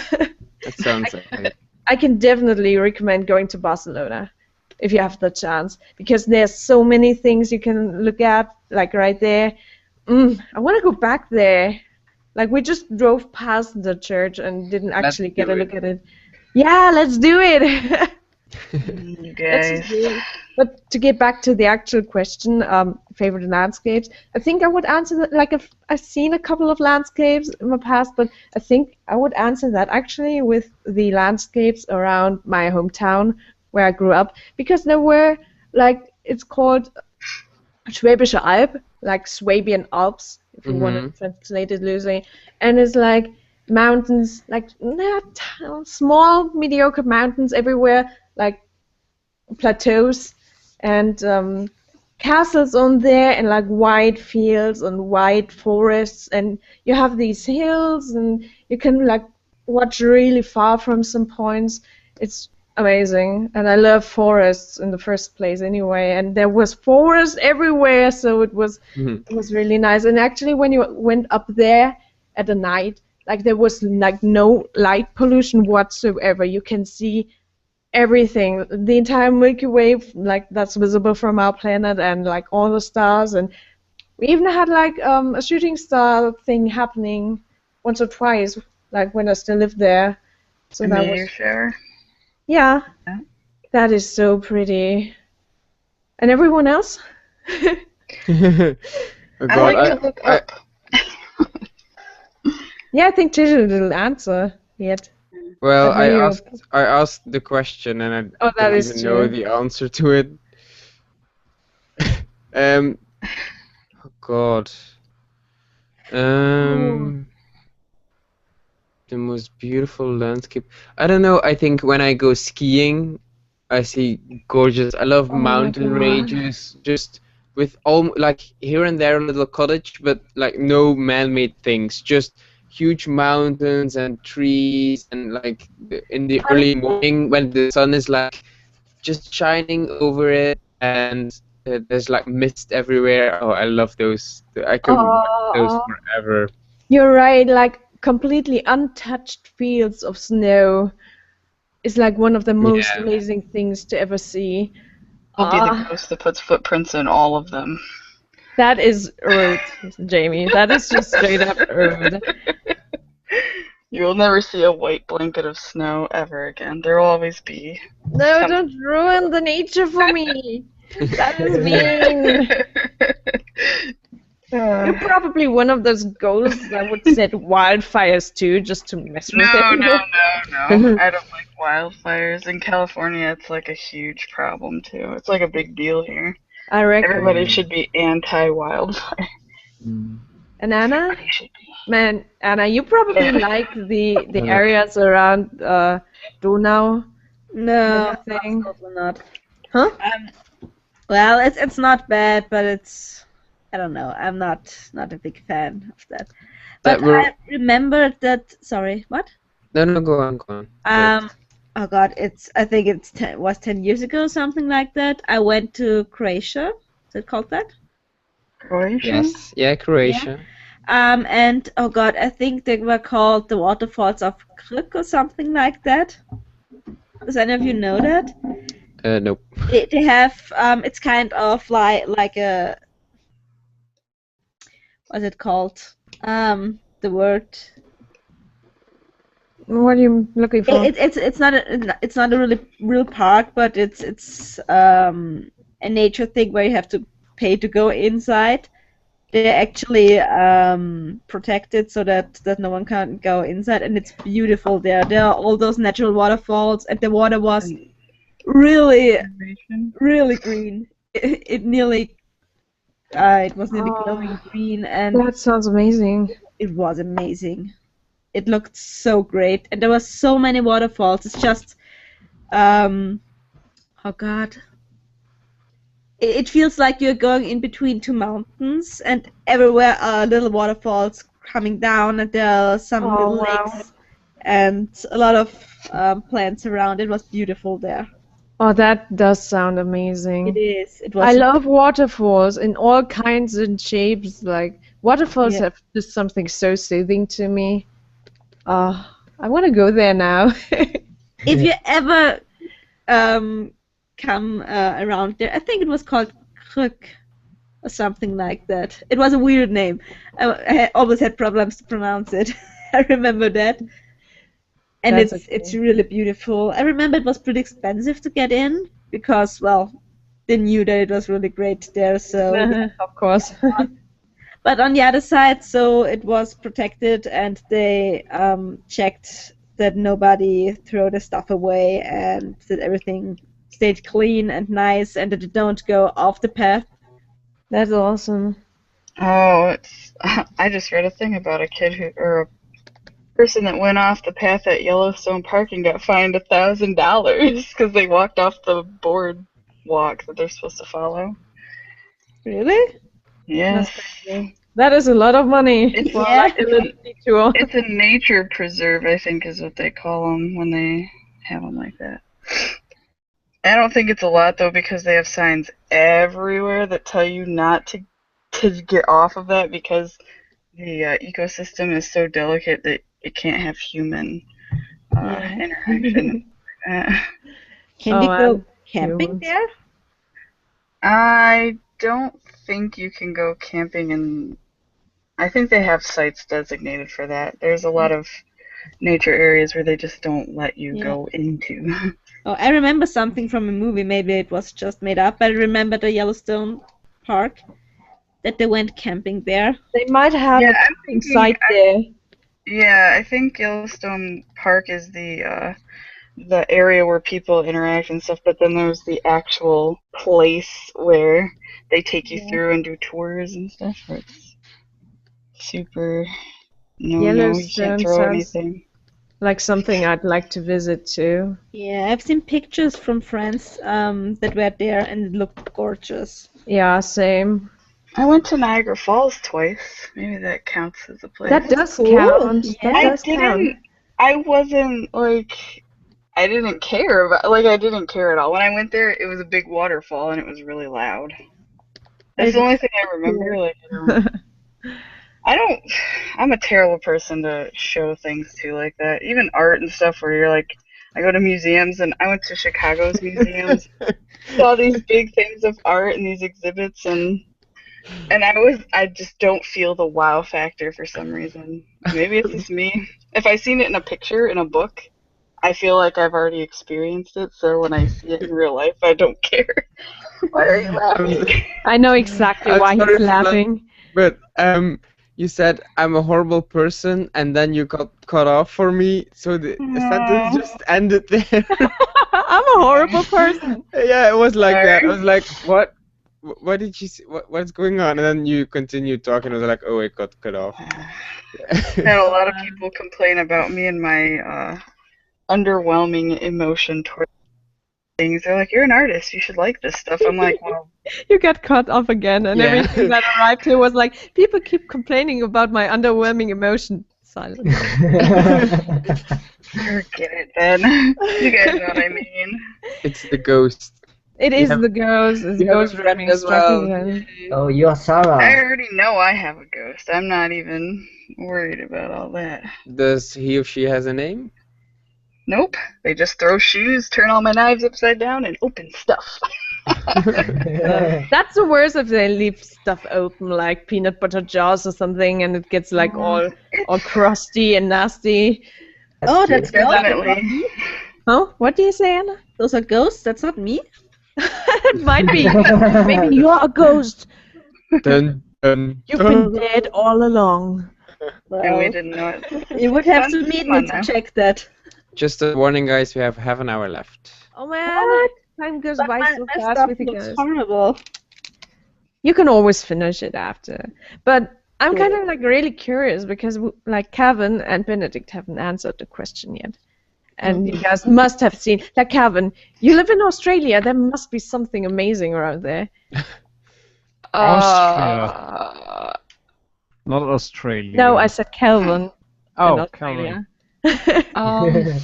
That sounds like I can definitely recommend going to Barcelona if you have the chance because there's so many things you can look at, like right there. I want to go back there. Like we just drove past the church and didn't actually get a look at it. Yeah, let's do it. You Let's guys. just do it. But to get back to the actual question, favorite landscapes, I think I would answer that. Like I've seen a couple of landscapes in my past, but I think I would answer that actually with the landscapes around my hometown where I grew up, because there were like it's called Schwäbische Alb, like Swabian Alps, if you want to translate it loosely, and it's like mountains, like not small, mediocre mountains everywhere, like plateaus and castles on there, and like wide fields and wide forests, and you have these hills, and you can like watch really far from some points. It's amazing, and I love forests in the first place anyway, and there was forest everywhere, so it was really nice. And actually when you went up there at the night, like there was like no light pollution whatsoever. You can see everything, the entire Milky Way, like that's visible from our planet, and like all the stars, and we even had like a shooting star thing happening once or twice, like when I still lived there. So A that meteor was, shower. yeah, Yeah. that is so pretty. And everyone else? Oh I God, like to look up. Yeah, I think Tisha didn't answer yet. well, But maybe I asked the question and I Oh, that don't is even know true. the answer to it. Oh God. The most beautiful landscape. I don't know. I think when I go skiing, I see gorgeous. I love Oh my mountain God. ranges, just with all like here and there a little cottage, but like no man-made things. Just huge mountains and trees, and like in the early morning when the sun is like just shining over it, and there's like mist everywhere. Oh, I love those. I could watch those Oh, forever. you're right, like completely untouched fields of snow is like one of the most Yeah. amazing things to ever see. I'll be the Ah, ghost that puts footprints in all of them. that is rude, Jamie. That is just straight up rude. You will never see a white blanket of snow ever again. There will always be. No, some- don't ruin the nature for me. That is mean. You're probably one of those ghosts that would set wildfires too, just to mess with No. everyone. I don't like wildfires. In California, it's like a huge problem too. It's like a big deal here. I reckon. Everybody should be anti-wildfire. And Anna? Everybody should be. Man, Anna, you probably Yeah. like the areas around Donau. No, Everything. absolutely not. Huh? Well, it's not bad, but it's, I don't know. I'm not a big fan of that. That But were- I remembered that. Sorry, what? No, go on. Oh God, I think was 10 years ago, something like that. I went to Croatia. Is it called that? Croatia? Yes, yeah, Croatia. And oh God, I think they were called the waterfalls of Krk or something like that. Does any of you know that? Nope. They have it's kind of like a, what's it called? The word. What are you looking for? It's not a really real park, but it's a nature thing where you have to pay to go inside. They're actually protected so that no one can go inside, and it's beautiful there. There are all those natural waterfalls, and the water was really green. It nearly it was nearly glowing green, and That sounds amazing. it was amazing. It looked so great, and there were so many waterfalls. It's just, oh God, it feels like you're going in between two mountains, and everywhere are little waterfalls coming down, and there are some Oh, little wow. lakes, and a lot of plants around. It was beautiful there. Oh, that does sound amazing. It is. It was. I love waterfalls in all kinds and shapes. Like waterfalls Yeah. have just something so soothing to me. I want to go there now. If you ever come around there, I think it was called Krk or something like that. It was a weird name. I always had problems to pronounce it. I remember that. And That's it's really beautiful. I remember it was pretty expensive to get in because, well, they knew that it was really great there, so Of course. but on the other side, so it was protected, and they checked that nobody threw the stuff away, and that everything stayed clean and nice, and that it don't go off the path. That's awesome. Oh, I just read a thing about a kid or a person that went off the path at Yellowstone Park and got fined $1,000 because they walked off the boardwalk that they're supposed to follow. Really? Yes. That is a lot of money. It's, for Yeah. like a little detour. it's a nature preserve, I think, is what they call them when they have them like that. I don't think it's a lot, though, because they have signs everywhere that tell you not to get off of that because the ecosystem is so delicate that it can't have human interaction. Can you Oh, go and camping humans. there? I don't think you can go camping in. I think they have sites designated for that. There's a lot of nature areas where they just don't let you Yeah. go into. Oh, I remember something from a movie. Maybe it was just made up. I remember the Yellowstone Park that they went camping there. They might have Yeah, a I'm camping thinking- site there. Yeah, I think Yellowstone Park is the area where people interact and stuff, but then there's the actual place where they take you through and do tours and stuff. Where it's super you Yellowstone can't throw sounds anything. like something I'd like to visit too. Yeah, I've seen pictures from friends that were there, and it looked gorgeous. Yeah, same. I went to Niagara Falls twice. Maybe that counts as a place. That does cool. count. Yeah. That I does didn't. count. I wasn't like. I didn't care about. Like I didn't care at all. When I went there, it was a big waterfall and it was really loud. That's the only thing I remember. Like I don't. I'm a terrible person to show things to like that. Even art and stuff, where you're like, I go to museums and I went to Chicago's museums, saw these big things of art and these exhibits and I just don't feel the wow factor for some reason. Maybe it's just me. If I seen it in a picture in a book, I feel like I've already experienced it. So when I see it in real life, I don't care. Why are you laughing? I know exactly I'm why sorry he's to laugh. laughing. But you said I'm a horrible person, and then you got cut off for me, so the sentence just ended there. I'm a horrible person. Yeah, it was like that. I Sorry. was like, what? What did you? What's going on? And then you continued talking. I was like, oh, it got cut off. Had a lot of people complain about me and my underwhelming emotion toward things. They're like, "You're an artist. You should like this stuff." I'm like, "Well, You got cut off again, and Yeah. everything that arrived here was like, people keep complaining about my underwhelming emotion. Silence. forget it then." You guys know what I mean. It's the ghost. It is have- the ghost. It's you have a ghost friend roaming as well. again. Oh, you are I Sarah. already know I have a ghost. I'm not even worried about all that. Does he or she has a name? Nope. They just throw shoes, turn all my knives upside down, and open stuff. That's the worst if they leave stuff open, like peanut butter jars or something, and it gets like all crusty and nasty. Oh, that's cute. Definitely. Huh? What do you say, Anna? Those are ghosts. That's not me. It might be. Maybe you're a ghost. Dun, dun, You've dun. been dead all along. And we Well, didn't know it. you would have to Fun meet fun me to now. check that. Just a warning, guys. We have half an hour left. Oh man, What? time goes But by my so my fast stuff with you looks guys. horrible. You can always finish it after. But I'm kind of like really curious because like Kevin and Benedict haven't answered the question yet. And you guys must have seen, like Kevin, you live in Australia, there must be something amazing around there. Austria. Not Australia. No, I said Kelvin. Oh, in Calvin. Australia.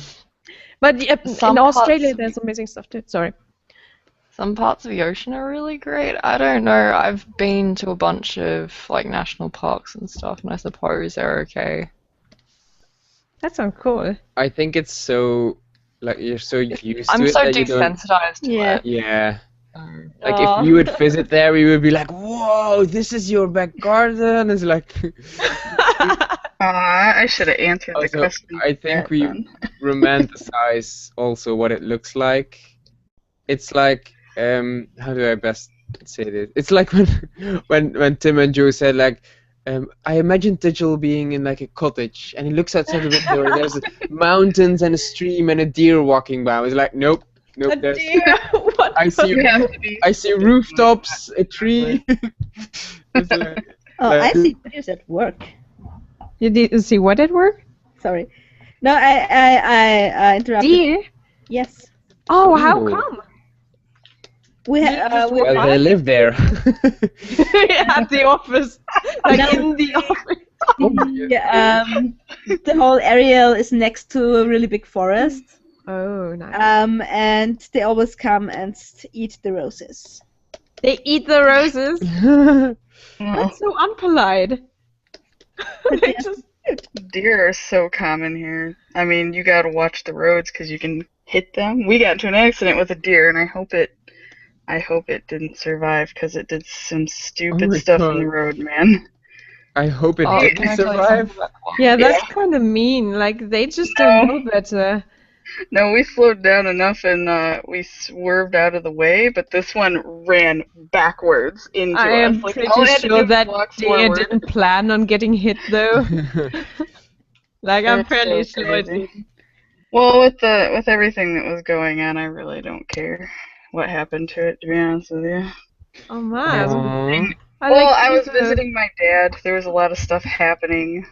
But yeah, in Some Australia parts- there's amazing stuff too. Sorry. Some parts of the ocean are really great. I don't know. I've been to a bunch of like national parks and stuff, and I suppose they're okay. That sounds cool. I think it's so like you're so used I'm to it so that you don't. desensitized to Yeah. it. Yeah. Like Aw. if you would visit there, we would be like, "Whoa, this is your back garden." It's like I should have answered the Also, question. I think we then. romanticize also what it looks like. It's like how do I best say this? It's like when Tim and Joe said like I imagine Digil being in like a cottage and he looks outside the window and there's mountains and a stream and a deer walking by. I was like, nope. A There's, deer. What? I see You have to be. I see rooftops, a tree. It's like- Oh, I Like- see videos at work. You didn't see what at work? Sorry. No, I interrupted. Deer. Yes. Oh, how Ooh. come? We have. we well, they live there. At the office, like No. in the office. the whole area is next to a really big forest. Oh, nice. And they always come and eat the roses. They eat the roses. Oh, That's so unpolite. They just deer are so common here. I mean, you gotta watch the roads because you can hit them. We got into an accident with a deer, and I hope it didn't survive because it did some stupid my stuff God. on the road, man. I hope it Oh, didn't can I tell you something survive. about that one? Yeah, that's Yeah. kind of mean. Like they just don't know better. No, we slowed down enough and we swerved out of the way, but this one ran backwards into I us. am Like, pretty all it had to do sure was that walk deer forward. didn't plan on getting hit though. Like I'm It's fairly so sure it crazy. didn't. Well, with everything that was going on, I really don't care what happened to it, to be honest with you. Oh man. Aw. Well, I was to- visiting my dad. There was a lot of stuff happening.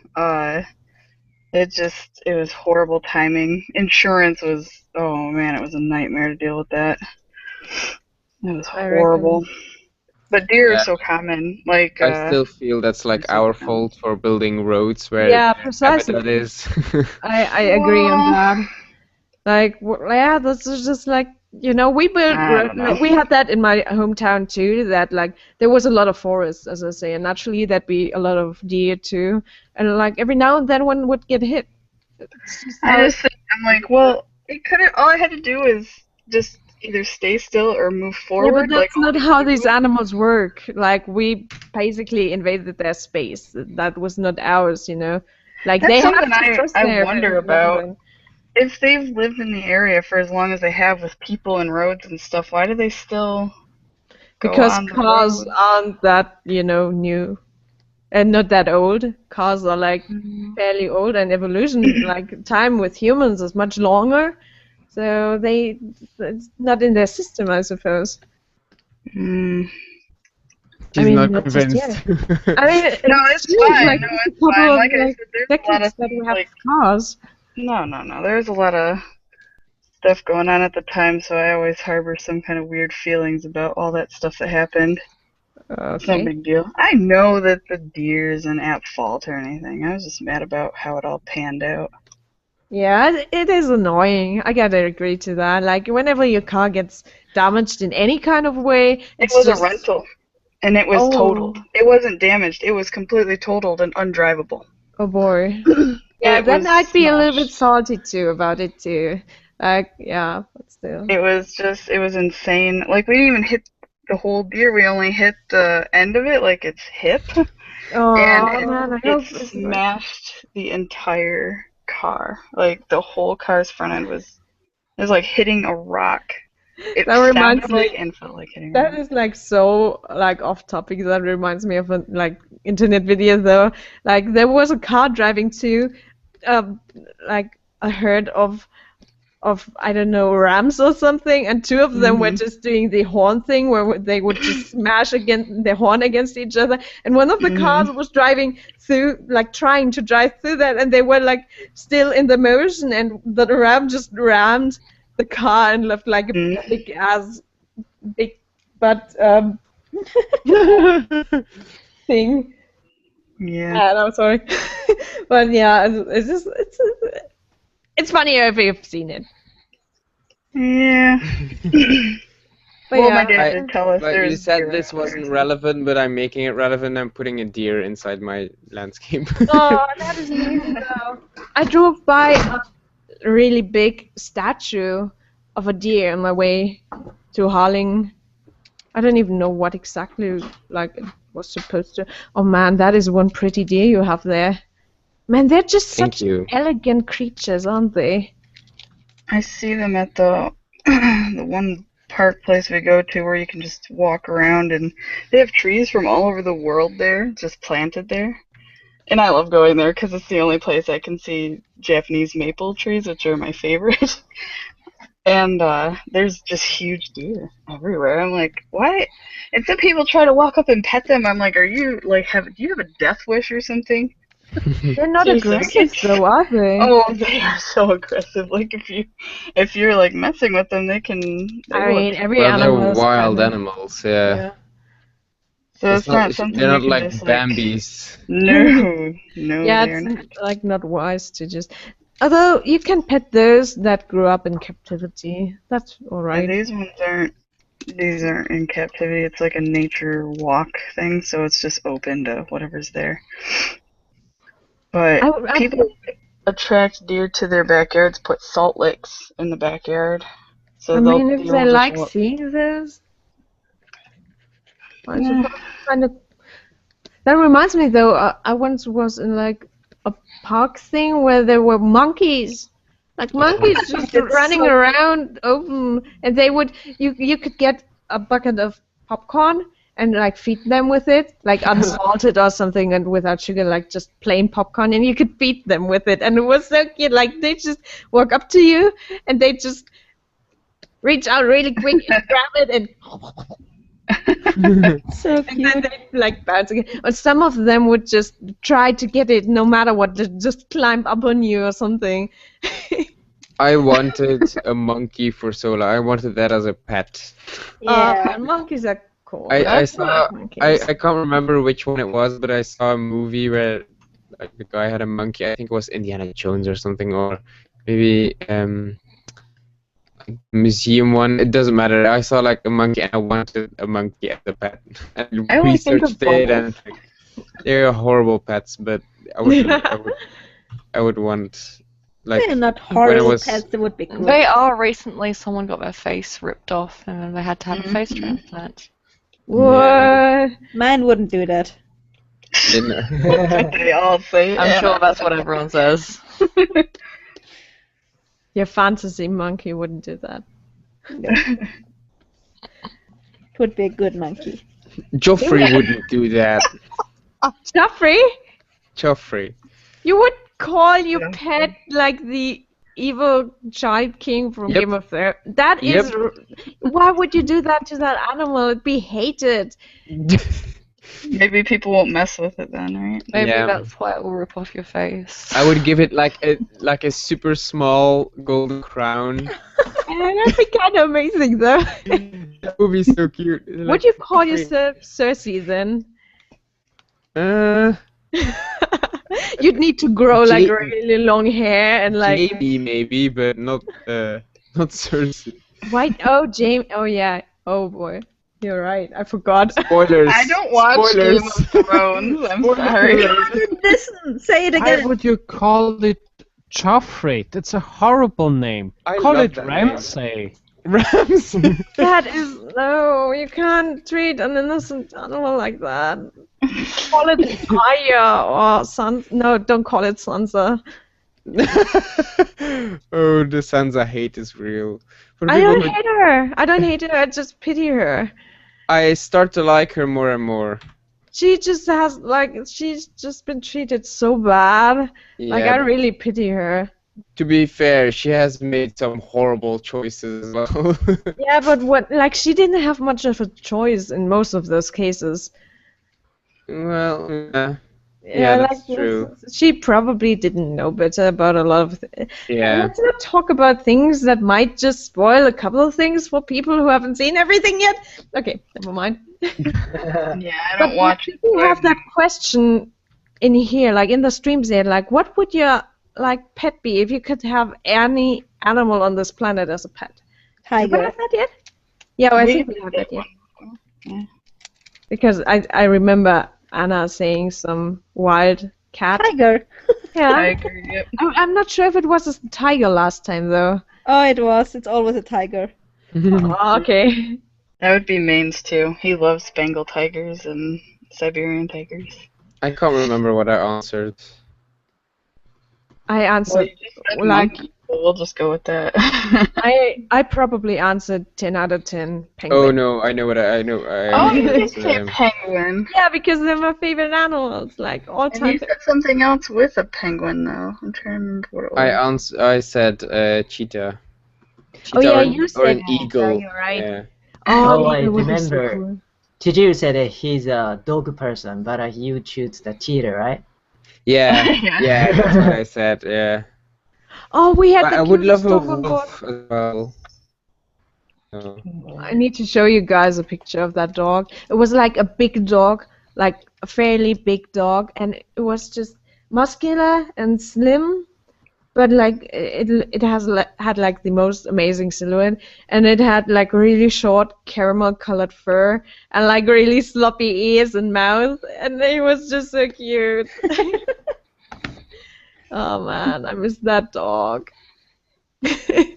It was horrible timing. Insurance was, oh man, it was a nightmare to deal with that. It was I horrible. But deer are Yeah. so common. Like, I still feel that's like Super our common. fault for building roads where Yeah, precisely. habitat is. I agree on that. Like, yeah, this is just like, you know, we built, I don't know. we had that in my hometown too, that like, there was a lot of forests, as I say, and naturally there'd be a lot of deer too, and like, every now and then one would get hit. It's just how I just think, I'm like, well, it couldn't, all I had to do was just either stay still or move yeah, forward. but that's like, not how these animals work. Like, we basically invaded their space. That was not ours, you know? Like, That's they have something to trust I their wonder environment. about. If they've lived in the area for as long as they have with people and roads and stuff, why do they still go Because on the cars roads? aren't that, you know, new and not that old. Cars are like fairly old, and evolution, like time with humans, is much longer. So it's not in their system, I suppose. Mm. She's I mean, not that's just- convinced. I mean, No, it's true, fine. Like, No, just it's a couple fine. of Like I like, said, there's a lot decades of that we things have like cars. no. There's a lot of stuff going on at the time, so I always harbor some kind of weird feelings about all that stuff that happened. It's no Okay. big deal. I know that the deer isn't at fault or anything. I was just mad about how it all panned out. Yeah, it is annoying. I gotta agree to that. Like, whenever your car gets damaged in any kind of way, It it's was just, a rental, and it was Oh. totaled. It wasn't damaged. It was completely totaled and undrivable. oh boy. Yeah, It then was I'd be a little bit smashed. salty too about it too. Like, yeah, but still. It was insane. Like, we didn't even hit the whole deer. We only hit the end of it, like its hip, Oh and man, I it hope it's like, smashed the entire car. Like, the whole car's front end was like hitting a rock. It That reminds sounded like me- and felt like hitting a that rock. is like so like off topic. That reminds me of a like internet video though. Like there was a car driving to, like a herd of I don't know, rams or something, and two of them were just doing the horn thing where they would just smash against their horn against each other, and one of the cars was driving through, like trying to drive through that, and they were like still in the motion, and the ram just rammed the car and left like a big butt thing. Yeah. And I'm sorry, but yeah, it's just it's funny if you've seen it. Yeah. But Well, yeah, my dad did tell us But there you was said deer this wasn't everywhere. relevant, but I'm making it relevant. I'm putting a deer inside my landscape. Oh, that is amazing though. I drove by a really big statue of a deer on my way to Harling. I don't even know what exactly like it was supposed to. Oh man, that is one pretty deer you have there. Man, they're just Thank such you. elegant creatures, aren't they? I see them at the the one park place we go to where you can just walk around, and they have trees from all over the world there, just planted there. And I love going there because it's the only place I can see Japanese maple trees, which are my favorite. And there's just huge deer everywhere. I'm like, why? And some people try to walk up and pet them. I'm like, are you like do you have a death wish or something? They're not Seriously, aggressive kids- though, are they? Oh, they are so aggressive. Like if you're like messing with them, they I will mean, every Well, animal they're is wild kind of- animals, yeah. Yeah. So it's not something they're you not can like just, Bambis. No, Yeah, they're not. it's like not wise to just. Although you can pet those that grew up in captivity. That's all right. These ones aren't. These aren't in captivity. It's like a nature walk thing, so it's just open to whatever's there. But I- people attract deer to their backyards, put salt licks in the backyard. So I they'll mean, if deer they will just like walk- seeing this, I suppose kind of. That reminds me, though. I once was in like a park thing where there were monkeys, like monkeys just It's running so- around open, and they would. You could get a bucket of popcorn and like feed them with it, like unsalted or something, and without sugar, like just plain popcorn, and you could feed them with it, and it was so cute. Like they just walk up to you, and they just reach out really quick and grab it and. So And then cute. they like bounce again. Or some of them would just try to get it no matter what, just climb up on you or something. I wanted a monkey for Sola. I wanted that as a pet. Yeah. Monkeys are cool. I saw. Monkeys. I can't remember which one it was, but I saw a movie where like the guy had a monkey. I think it was Indiana Jones or something, or maybe museum one. It doesn't matter. I saw like a monkey, and I wanted a monkey as a pet. And I always think of researched it, bubbles. and they're horrible pets. But I would want like They're not when I horrible was pets. They would be good. They are recently. Someone got their face ripped off, and then they had to have a face Mhm. transplant. What? Mine wouldn't do that. in, They all say I'm it. sure that's what everyone says. Your fantasy monkey wouldn't do that. It would be a good monkey. Joffrey wouldn't do that. Joffrey, Joffrey. you would call your Yeah. pet like the evil giant king from Yep. Game of Thrones. That is. Why would you do that to that animal? It'd be hated. Maybe people won't mess with it then, right? Maybe Yeah. that's why it will rip off your face. I would give it like a super small golden crown. And that'd be kind of amazing, though. That would be so cute. Would you call yourself Cersei then? You'd need to grow like Ja- really long hair and like Jamie maybe, but not Cersei. white. Oh, James. Oh yeah. Oh boy. You're right. I forgot. Spoilers. I don't watch Spoilers. Game of Thrones. I'm sorry. Listen, say it Why again. would you call it Joffrey? That's a horrible name. I Call love it that name. Ramsay. Ramsay. That is no. You can't treat an innocent animal like that. Call it Arya or Sans. No, don't call it Sansa. Oh, the Sansa hate is real. For I people don't who- hate her. I don't hate her. I just pity her. I start to like her more and more. She just has like she's just been treated so bad. Like Yeah, I really pity her. to be fair, she has made some horrible choices as well. Yeah, but what like she didn't have much of a choice in most of those cases. Well, yeah, that's true. She probably didn't know better about a lot of Yeah. Let's not talk about things that might just spoil a couple of things for people who haven't seen everything yet. Okay, never mind. Yeah, I But don't watch it. people have that question in here, like in the streams there, like what would your like pet be if you could have any animal on this planet as a pet? Have we Tiger. had that yet? Yeah, well, I think we have that yet. Because I remember Anna saying some wild cat. Tiger. Yeah. Tiger, yep. I'm not sure if it was a tiger last time though. Oh, it was. It's always a tiger. Oh, okay. That would be Maine's too. He loves Bengal tigers and Siberian tigers. I can't remember what I answered. I Well, answered you just said like monkey, so we'll just go with that. I probably answered 10 out of 10 penguin. Oh no, I know what I know. Oh, you did it's, say penguin. Yeah, because they're my favorite animals, like all And time. you said something else with a penguin though. I'm trying to remember what it was. I said cheetah. Oh Cheetah yeah, or, you or said an that. Yeah, eagle. you're right. Yeah. Oh, I eagle would be so remember. cool. Chiju said that he's a dog person, but you choose the cheetah, right? Yeah, Yeah. yeah, that's what I said. Yeah. Oh, we had But the I would cutest love a dog on board. wolf as well. Oh. I need to show you guys a picture of that dog. It was like a big dog, like a fairly big dog, and it was just muscular and slim, but like it had like the most amazing silhouette, and it had like really short caramel colored fur and like really sloppy ears and mouth, and it was just so cute. Oh man, I miss that dog. I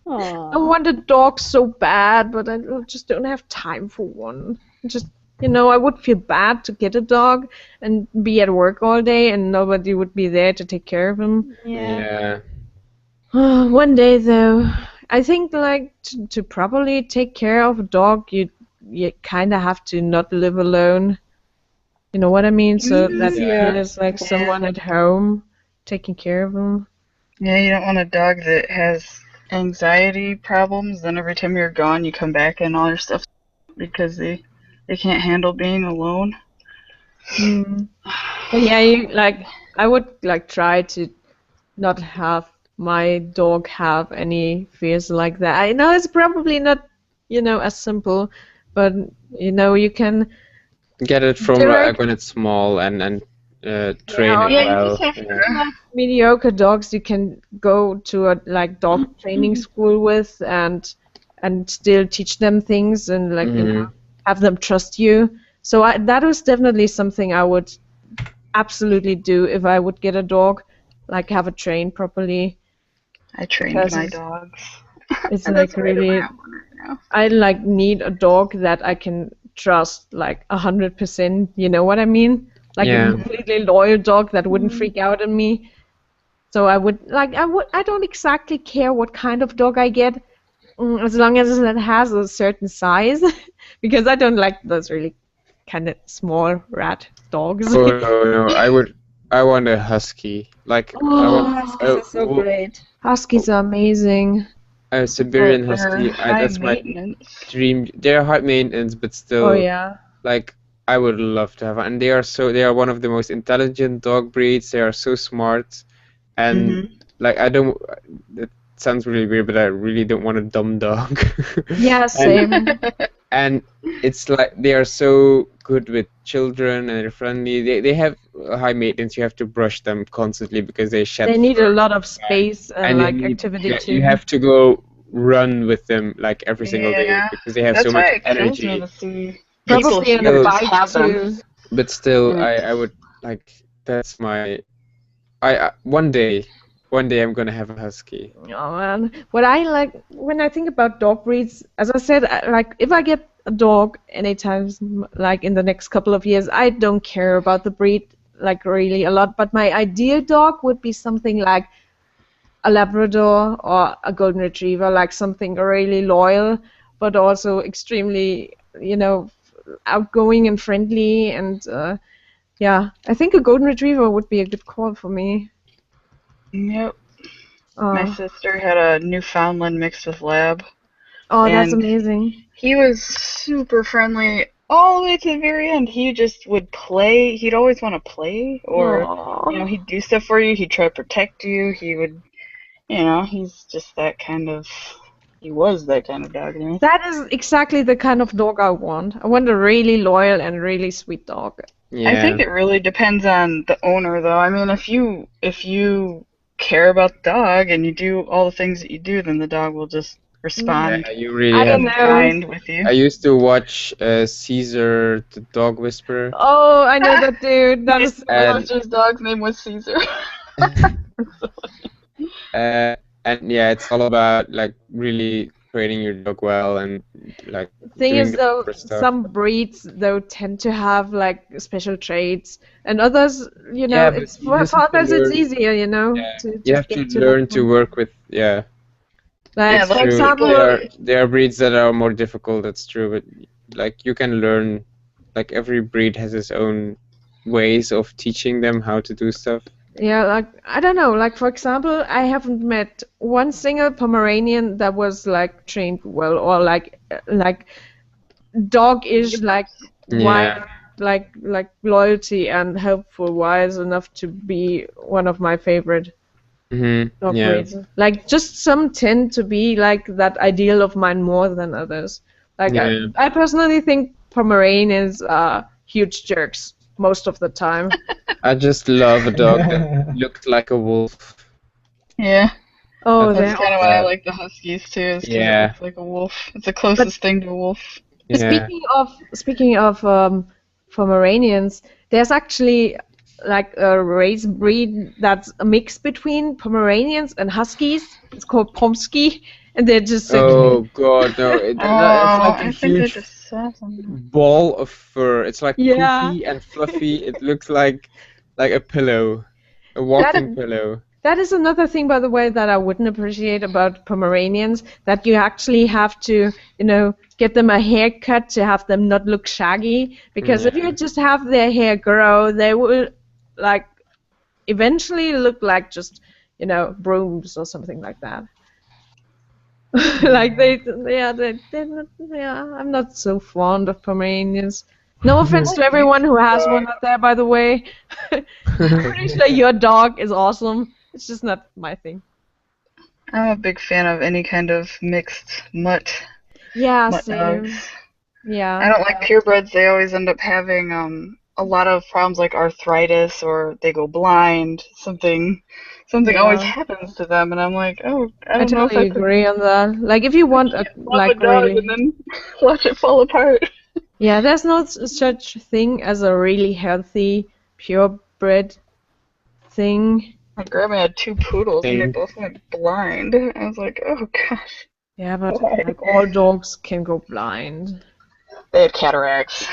Aw. want a dog so bad, but I just don't have time for one. Just, I would feel bad to get a dog and be at work all day and nobody would be there to take care of him. Yeah. One day, though, I think like to properly take care of a dog, you kind of have to not live alone. You know what I mean? So that Yeah. there's like someone at home taking care of him. Yeah, you don't want a dog that has anxiety problems. Then every time you're gone, you come back and all your stuff because they can't handle being alone. But yeah, I would like try to not have my dog have any fears like that. I know it's probably not, as simple, but you can. Get it from Direct- when it's small and train Yeah, it Yeah, you well. just have to. Yeah. Mediocre dogs you can go to a like dog training school with and still teach them things and like have them trust you. So that was definitely something I would absolutely do if I would get a dog, like have it trained properly. I trained Because my dogs. It's And like that's why I don't really, have one right now. I like need a dog that I can trust like 100%. You know what I mean? Like Yeah. a completely loyal dog that wouldn't freak out on me. So I don't exactly care what kind of dog I get, as long as it has a certain size, because I don't like those really kind of small rat dogs. Oh no, I want a husky. Like I want Huskies are so great. Huskies are amazing. a Siberian They're husky. high That's my maintenance. dream. They're high maintenance, but still, Oh yeah. like I would love to have one. And they are one of the most intelligent dog breeds. They are so smart, and like I don't. It sounds really weird, but I really don't want a dumb dog. Yeah, same. And it's like they are so good with children and they're friendly. They have high maintenance. You have to brush them constantly because they shed. They need fur. a lot of space and And like you need- activity yeah, too. you have to go run with them like every single day Yeah, because they have That's so why much it kills me energy. to see people Probably on here a just bike have them. too. But still, Mm. I would like that's my. I one day I'm gonna have a husky. Oh man, what I like when I think about dog breeds, as I said, like if I get a dog anytime, like in the next couple of years, I don't care about the breed like really a lot. But my ideal dog would be something like a Labrador or a Golden Retriever, like something really loyal, but also extremely, outgoing and friendly. And yeah, I think a Golden Retriever would be a good call for me. Yep. My sister had a Newfoundland mixed with Lab. Oh, that's And- amazing. He was super friendly all the way to the very end. He just would play. He'd always want to play, or Aw. he'd do stuff for you. He'd try to protect you. He would, he's just that kind of. He was that kind of dog to me. That is exactly the kind of dog I want. I want a really loyal and really sweet dog. Yeah. I think it really depends on the owner, though. I mean, if you care about the dog and you do all the things that you do, then the dog will just respond Yeah, you really I have. don't know. kind with you. I used to watch Caesar the dog whisperer. Oh, I know that dude. That is And- sister's dog's name was Caesar. And yeah, it's all about like really training your dog well and like thing doing is the though, proper stuff. some breeds though tend to have like special traits, and others, Yeah, but it's you for just have to others it's learn- easier, Yeah. to You just have to get learn that to one. work with Like Yeah, for like, true. example, There are breeds that are more difficult, that's true, but like you can learn, like every breed has its own ways of teaching them how to do stuff. yeah, like I don't know, like for example, I haven't met one single Pomeranian that was like trained well or like dog-ish, like Yeah. like loyalty and helpful wise enough to be one of my favorite dog Yeah. breeds. Like just some tend to be like that ideal of mine more than others. Like Yeah. I personally think Pomeranians are huge jerks most of the time. I just love a dog that looked like a wolf. Yeah, Oh, That's they're that's kind of why I like the Huskies too. Is 'cause Yeah. it looks like a wolf. It's the closest thing to a wolf. Yeah. Speaking of Pomeranians, there's actually like a race breed that's a mix between Pomeranians and Huskies. It's called Pomsky, and they're just so Oh cute. god, no! It's like a I think I huge just saw something. ball of fur. It's like Yeah. poofy and fluffy. It looks like a pillow, a walking pillow. That is another thing, by the way, that I wouldn't appreciate about Pomeranians, that you actually have to, get them a haircut to have them not look shaggy. Because if you just have their hair grow, they will, like, eventually look like just, brooms or something like that. Like, I'm not so fond of Pomeranians. No offense to everyone who has one out there, by the way. I'm pretty sure your dog is awesome. It's just not my thing. I'm a big fan of any kind of mixed mutt Yeah, dogs. I Yeah. don't like purebreds. They always end up having a lot of problems like arthritis, or they go blind. Something always happens to them, and I'm like, oh, I don't know if totally I could agree on that. Like, if you want a love a dog really, and then watch it fall apart. yeah, there's no such thing as a really healthy purebred thing. My grandma had 2 poodles, and they Thing. both went blind. I was like, oh gosh. Yeah, but Why? like all dogs can go blind. They had cataracts.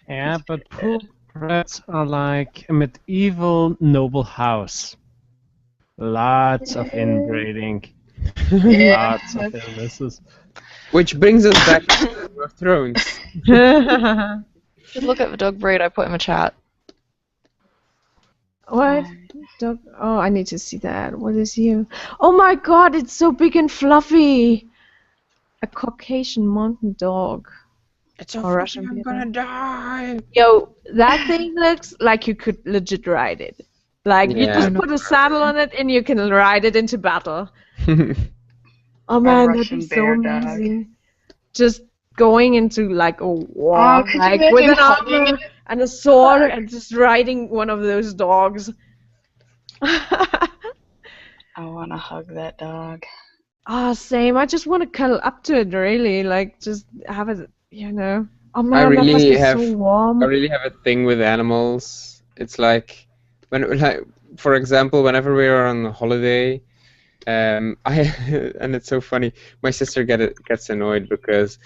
Yeah, but purebreds are like a medieval noble house. Lots of inbreeding, lots of illnesses. Which brings us back to Game of Thrones. Just look at the dog breed I put in the chat. What? Dog? Oh, I need to see that. What is you? Oh my god, it's so big and fluffy! A Caucasian mountain dog. It's so Or Russian I'm people. gonna die. Yo, that thing looks like you could legit ride it. Like, you Yeah. just put a saddle on it and you can ride it into battle. Oh man, that'd Russian be so bear dog. amazing. Just going into like a war, could you like with imagine an hugging armor and a sword and just riding one of those dogs. I want to hug that dog. Ah, same. I just want to cuddle up to it, really. Like, just have it, Oh man, that must really be have- so warm. I really have a thing with animals. It's like for example, whenever we are on holiday, and it's so funny. My sister gets annoyed because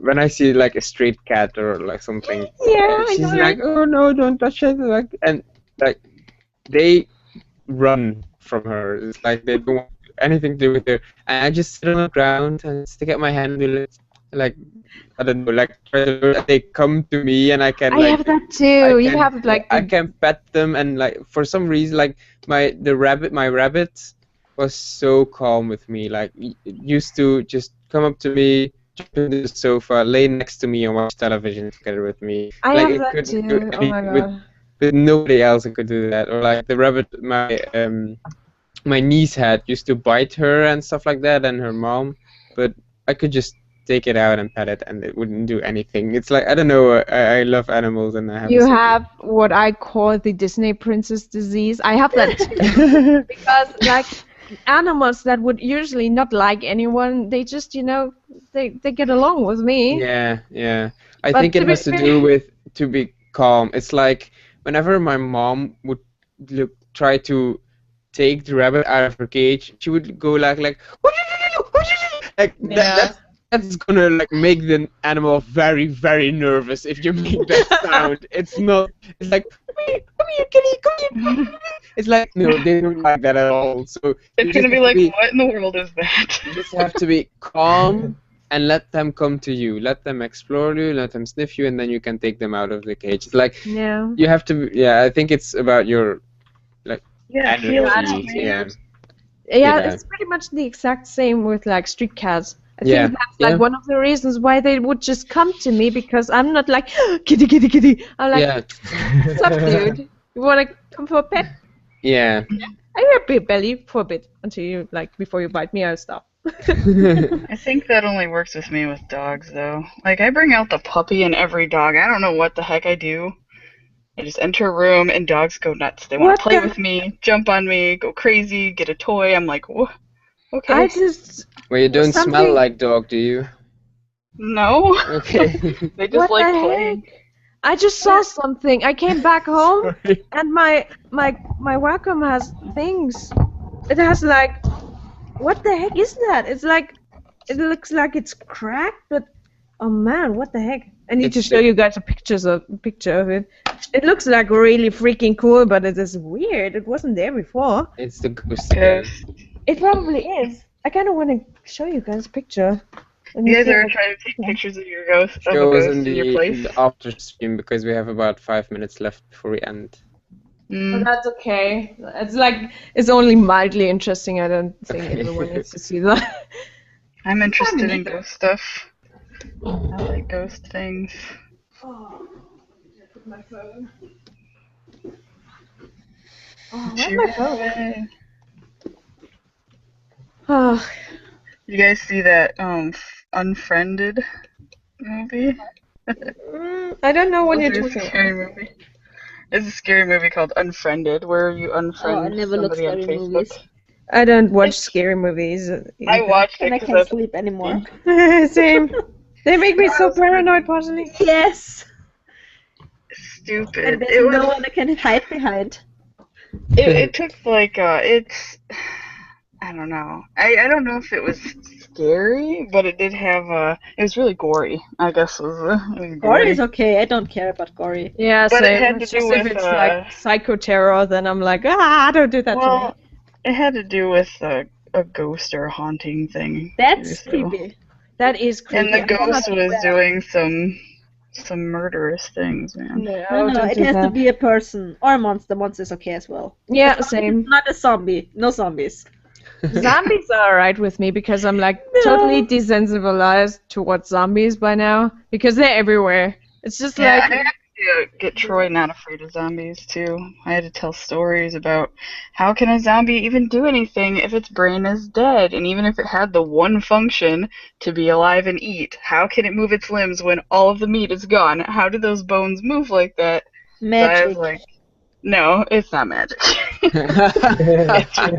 when I see like a street cat or like something, Yeah, I she's know. like, "Oh no, don't touch it!" And they run from her. It's like they don't want anything to do with her. And I just sit on the ground and stick out my hand and like, I don't know, like they come to me and I can I have that too. You have like I can pet them, and like for some reason like my rabbit was so calm with me. Like it used to just come up to me, jump into the sofa, lay next to me and watch television together with me. I like, have it that couldn't too. do Oh my anything god. with nobody else could do that. Or like the rabbit my niece had used to bite her and stuff like that, and her mom, but I could just take it out and pet it and it wouldn't do anything. It's like, I don't know, I love animals and I have You have what I call the Disney princess disease. I have that too. Because like animals that would usually not like anyone, they just, they get along with me. Yeah. I But think to it be has to fair- do with to be calm. It's like whenever my mom would try to take the rabbit out of her cage, she would go like that's gonna like make the animal very, very nervous if you make that sound. It's like come here, kitty, come here. It's like, no, they don't like that at all. So you It's just gonna be have like, to what in the world is that? you just have to be calm and let them come to you. Let them explore you, let them sniff you, and then you can take them out of the cage. It's like Yeah. you have to. Yeah, I think it's about your Yeah, feel it. energy. Yeah, Yeah. it's pretty much the exact same with like street cats. I Yeah, think that's like yeah. one of the reasons why they would just come to me, because I'm not like kitty, kitty, kitty. I'm like, Yeah, what's up, dude? You wanna come for a pet? yeah. I rub your belly for a bit until you before you bite me. I'll stop. I think that only works with me with dogs, though. Like, I bring out the puppy in every dog. I don't know what the heck I do. I just enter a room and dogs go nuts. They want What to play the- with me, jump on me, go crazy, get a toy. I'm like, whoa, okay. I just Well, you don't smell Something- like dog, do you? No. Okay. They just what like the playing. heck? I just saw something. I came back home and my Wacom has things. It has like, what the heck is that? It's like, it looks like it's cracked, but oh man, what the heck? I need to show you guys a picture of it. It looks like really freaking cool, but it is weird. It wasn't there before. It's the ghost again. It probably is. I kind of want to show you guys a picture. You guys ever try to take pictures of your ghost? Of a Show us ghost in your place? in the after stream because we have about 5 minutes left before we end. But that's okay. It's like, it's only mildly interesting. I don't think everyone needs to see that. I'm interested in ghost stuff. I like ghost things. Oh, put my phone. Oh, where's my phone? Oh, You guys see that Unfriended movie? I don't know what you're It's a talking scary about. movie. It's a scary movie called Unfriended, where you unfriend I never look somebody on scary Facebook. movies. I don't watch scary movies. I watched it And I 'cause can't I- sleep anymore. Same. They make me so paranoid, possibly. Yes. stupid. And It there's was. no one that can hide behind. It took like it's. I don't know. I don't know if it was scary, but it did have it was really gory. I guess it was Gory gory. is okay. I don't care about gory. Yeah, But it same. had to It's do just if with, it's like psycho terror, then I'm like, don't do that to me. Well, it had to do with a ghost or a haunting thing. That's so- creepy. That is creepy. And the I will not ghost do was that. doing some murderous things, man. No, No, don't it do has to that. be a person or a monster. Monster is okay as well. Yeah, As long as same. it's not a zombie. No zombies. Zombies are alright with me because I'm like No. totally desensitized towards zombies by now because they're everywhere. It's just Yeah, like I had to get Troy not afraid of zombies too. I had to tell stories about how can a zombie even do anything if its brain is dead, and even if it had the one function to be alive and eat, how can it move its limbs when all of the meat is gone? How do those bones move like that? So I Magic. was like, no, it's not magic.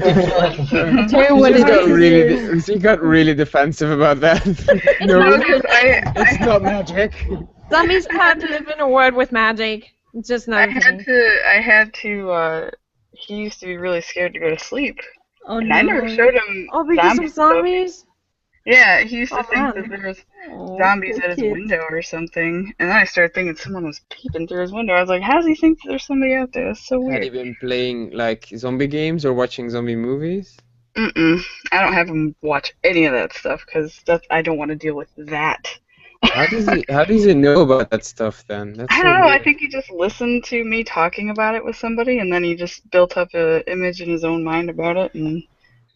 tell you what He it got is. he got really defensive about that. No, no, 'cause it's not magic. Zombies can't live in a world with magic. It's just I not a had thing. to. He used to be really scared to go to sleep, Oh and no. I never showed him. Oh, because zombie of stuff. zombies? Yeah, he used to Oh, think man. that there was Oh, zombies poor at his kid. window or something, and then I started thinking someone was peeping through his window. I was like, how does he think that there's somebody out there? That's so Had he weird. been playing like zombie games or watching zombie movies? I don't have him watch any of that stuff because I don't want to deal with that. How does he know about that stuff then? That's I so don't know. I weird. think he just listened to me talking about it with somebody, and then he just built up an image in his own mind about it and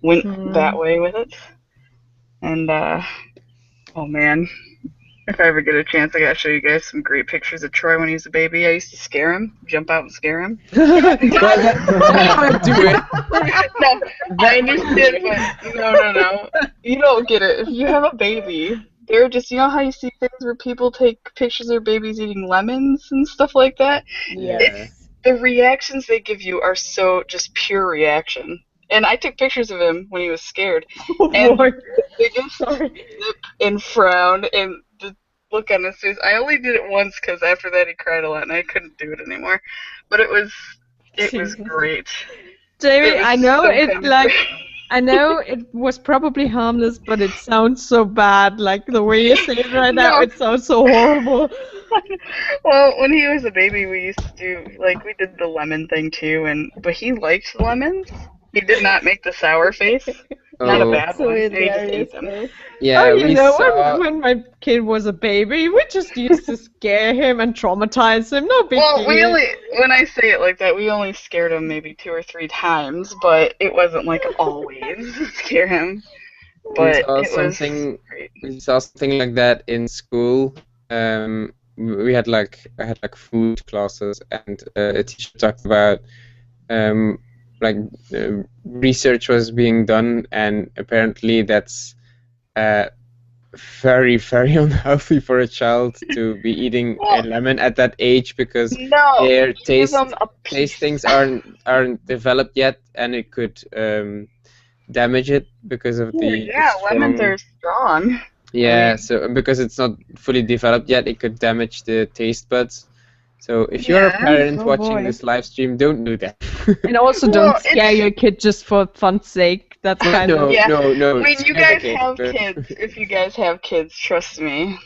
went that way with it. And oh man, if I ever get a chance, I gotta show you guys some great pictures of Troy when he was a baby. I used to scare him, jump out and scare him. Don't do it. No, I understand, but no. You don't get it. If you have a baby, they're just, you know how you see things where people take pictures of their babies eating lemons and stuff like that? Yeah. The reactions they give you are so just pure reaction. And I took pictures of him when he was scared. And the biggest snip and frown and the look on his face. I only did it once because after that he cried a lot and I couldn't do it anymore. But it was great. Jamie, It was I know so it's painful. like, I know it was probably harmless, but it sounds so bad. Like the way you say it right now, No. it sounds so horrible. Well, when he was a baby, we used to do, like, we did the lemon thing too, but he liked lemons. He did not make the sour face. Not a Oh, bad So one. He just hilarious, ate them. though. yeah, Oh, you we know, saw. when my kid was a baby, we just used to scare him and traumatize him. No big Well, deal. when I say it like that, we only scared him maybe 2 or 3 times, but it wasn't like always scare him. But saw it was something- great. We saw something like that in school. We had I had food classes, and a teacher talked about research was being done, and apparently that's very, very unhealthy for a child to be eating a Well- lemon at that age because No, their give taste them a piece. tastings aren't developed yet, and it could damage it because of the Yeah, lemons strong- are strong. Yeah, so because it's not fully developed yet, it could damage the taste buds. So if you're a Yeah. parent Oh, watching boy. this live stream, don't do that. And also Well, don't scare it's- your kid just for fun's sake. That's kind no, of... Yeah. no. I mean, you scare the guys kid, have but- kids. If you guys have kids, trust me.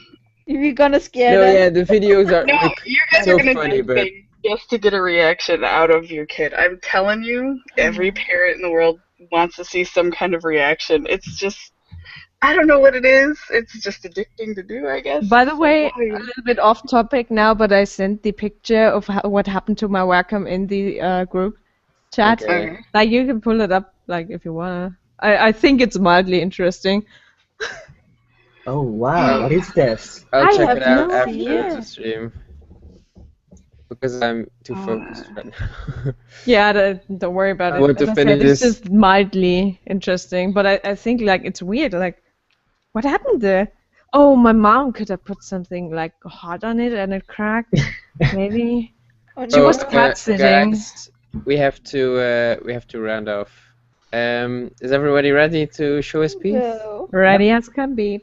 If you're gonna scare No, them, yeah, the videos are No, look you guys so are gonna funny, do but things just to get a reaction out of your kid. I'm telling you, every parent in the world wants to see some kind of reaction. It's just, I don't know what it is. It's just addicting to do, I guess. By the way, Why? a little bit off topic now, but I sent the picture of what happened to my Wacom in the group chat. Okay. Okay. Like, you can pull it up, like, if you wanna. I think it's mildly interesting. Oh wow, what is this? I'll I check have it out no after idea. the stream. Because I'm too focused right now. Yeah, don't worry about I it. want to As I finish said, it's this. just mildly interesting, but I think, like, it's weird. Like, what happened there? Oh, my mom could have put something, like, hot on it and it cracked. Maybe. oh, She no. was cat sitting. Guys, we have to round off. Is everybody ready to show his piece? No. Ready as can be.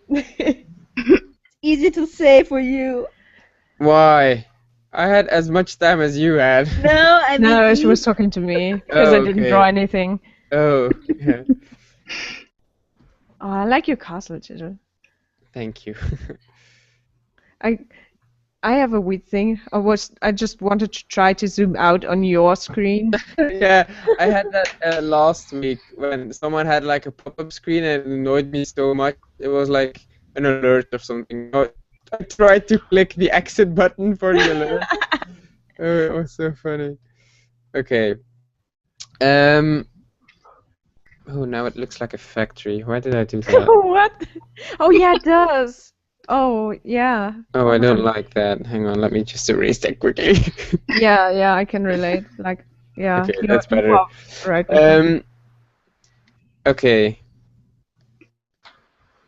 Easy to say for you. Why? I had as much time as you had. No, I mean No, she easy. was talking to me because I didn't Okay. draw anything. Oh, yeah. Oh, I like your castle, Chidel. Thank you. I have a weird thing. I just wanted to try to zoom out on your screen. Yeah, I had that last week when someone had like a pop-up screen and it annoyed me so much. It was like an alert or something. I tried to click the exit button for the alert. Oh, it was so funny. Okay. Oh, now it looks like a factory. Why did I do that? What? Oh yeah, it does. Oh yeah. Oh, I don't like that. Hang on, let me just erase that quickly. Yeah, I can relate. Like, yeah. Okay, you that's you better. are right. Okay.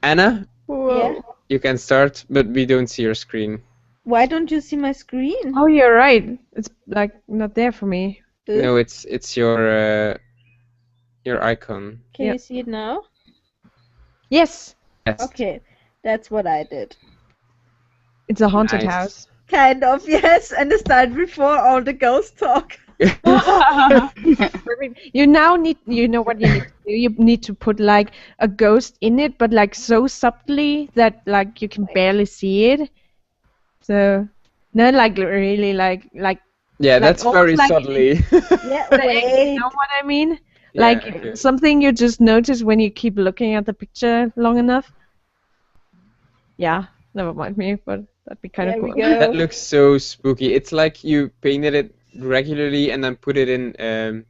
Anna, Yeah. you can start, but we don't see your screen. Why don't you see my screen? Oh, you're right. It's like not there for me. No, it's your icon. Can Yeah. you see it now? Yes, Yes. Okay, that's what I did. it's a haunted Nice. house. Kind of, yes, and it started before all the ghost talk. You now you know what you need to do? You need to put like a ghost in it, but like so subtly that like you can barely see it. So, no, like really like Yeah, Like, that's almost very like- subtly. Yeah, you wait. know what I mean? Yeah, Like okay. something you just notice when you keep looking at the picture long enough. Yeah, never mind me, but that'd be kind There of we cool. go. That looks so spooky. It's like you painted it regularly and then put it in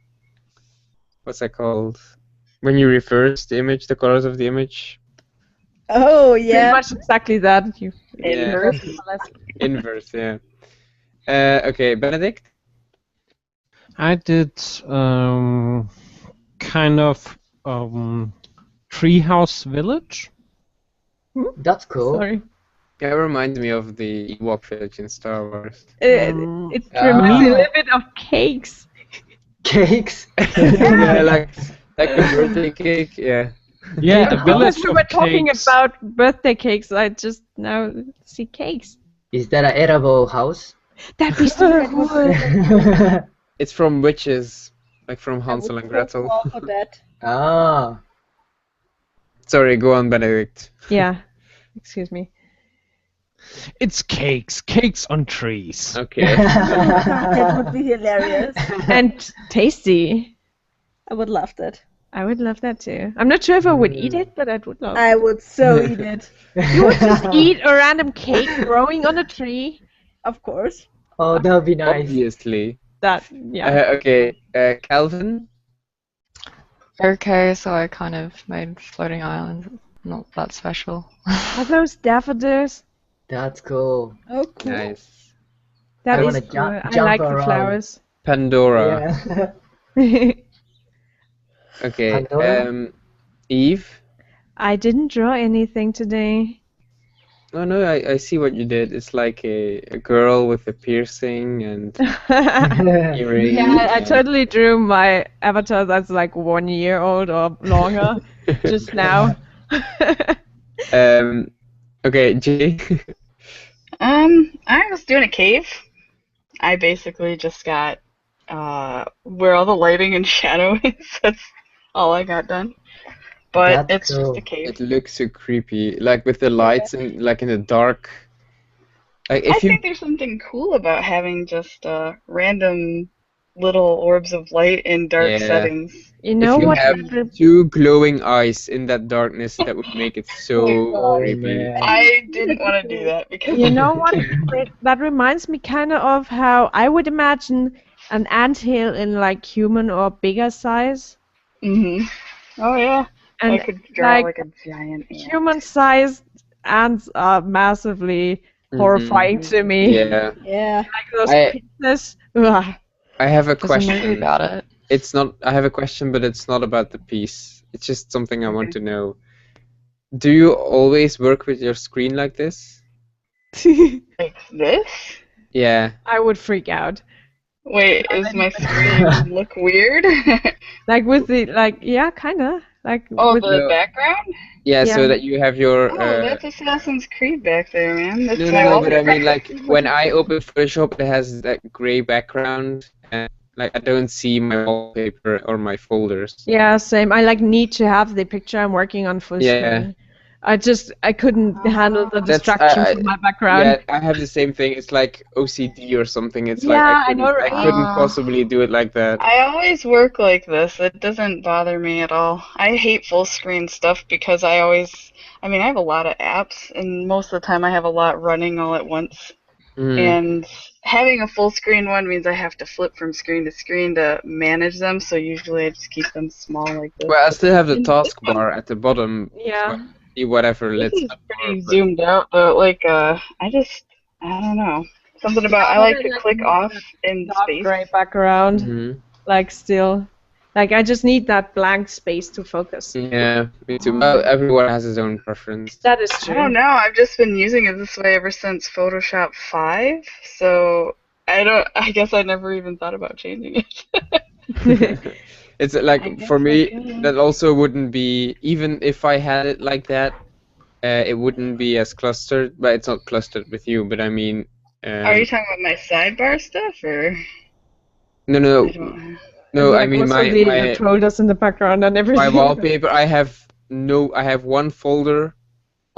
what's that called? When you reverse the image, the colors of the image. Oh, Pretty yeah. much exactly that. You Yeah. inverse, more or less. Inverse, yeah. Okay, Benedict? I did kind of treehouse village. That's cool. Sorry. Yeah, it reminds me of the Ewok village in Star Wars. It reminds me a little bit of cakes. Cakes. Yeah, like a birthday cake, yeah. Yeah, a village Because we of were talking cakes. about birthday cakes, I just now see cakes. Is that an edible house? That'd be so cool. It's from witches, like from I Hansel would and go Gretel. all for that. Ah. Sorry, go on, Benedict. Yeah. Excuse me. It's cakes. Cakes on trees. Okay. That would be hilarious. And tasty. I would love that. I would love that too. I'm not sure if I would eat it, but I would love it. I would so eat it. You would just eat a random cake growing on a tree? Of course. Oh, that would be nice. Obviously. That, yeah. Okay, Calvin? Okay, so I kind of made floating islands. Not that special. Are those daffodils? That's cool. Oh, cool. Nice. That I is wanna cool. jump I like the around. flowers. Pandora. Yeah. Okay, Pandora? Eve? I didn't draw anything today. Oh no, I see what you did. It's like a girl with a piercing and earrings. Yeah, I and- totally drew my avatar that's like 1 year old or longer just now. Okay, Jay. I was doing a cave. I basically just got where all the lighting and shadow is. That's all I got done. But That's it's just a cool. cave. It looks so creepy, like with the lights and like in the dark. Like I if you think there's something cool about having just random little orbs of light in dark Yeah. settings. You know you what? have two glowing eyes in that darkness, that would make it so Oh creepy. man. I didn't want to do that because You know what? That reminds me kind of how I would imagine an anthill in like human or bigger size. hmm Oh yeah. I And could draw like like a giant ant. human-sized ants are massively horrifying to me. Yeah. Yeah. Like those I- pieces. Ugh. I have a There's a movie question. about it. It's not. I have a question, but it's not about the piece. It's just something I want to know. Do you always work with your screen like this? Like this? Yeah. I would freak out. Wait, is my screen look weird? Like with the yeah, kinda. Like Oh, with the No. background? Yeah. Yeah. So that you have your. Oh, that's Assassin's Creed back there, man. That's No, my no, but I wallpaper. mean, like, when I open Photoshop, it has that gray background, and like I don't see my wallpaper or my folders. Yeah, same. I like need to have the picture I'm working on full Yeah. screen. I couldn't handle the That's- distraction I- from my background. Yeah, I have the same thing. It's like OCD or something. It's like Yeah, I I know, couldn't, right? I couldn't possibly do it like that. I always work like this. It doesn't bother me at all. I hate full screen stuff because I have a lot of apps, and most of the time I have a lot running all at once. Mm. And having a full screen one means I have to flip from screen to screen to manage them, so usually I just keep them small like this. Well, I still have the And taskbar at the bottom. Yeah. So I see whatever This lit is up. pretty zoomed out, though. Like, I don't know. Something about, I like to click off in Dark space. gray background. Mhm. Like still. Like I just need that blank space to focus. Yeah, me too. Well, everyone has his own preference. That is I true. don't know. I've just been using it this way ever since Photoshop 5, so I guess I never even thought about changing it. It's I like guess for I me, could. that also wouldn't be, even if I had it like that, it wouldn't be as clustered. But it's not clustered with you. But I mean, Are you talking about my sidebar stuff, or? no, I no, don't no. I Like mean also the folders in the background and everything. my wallpaper. I have one folder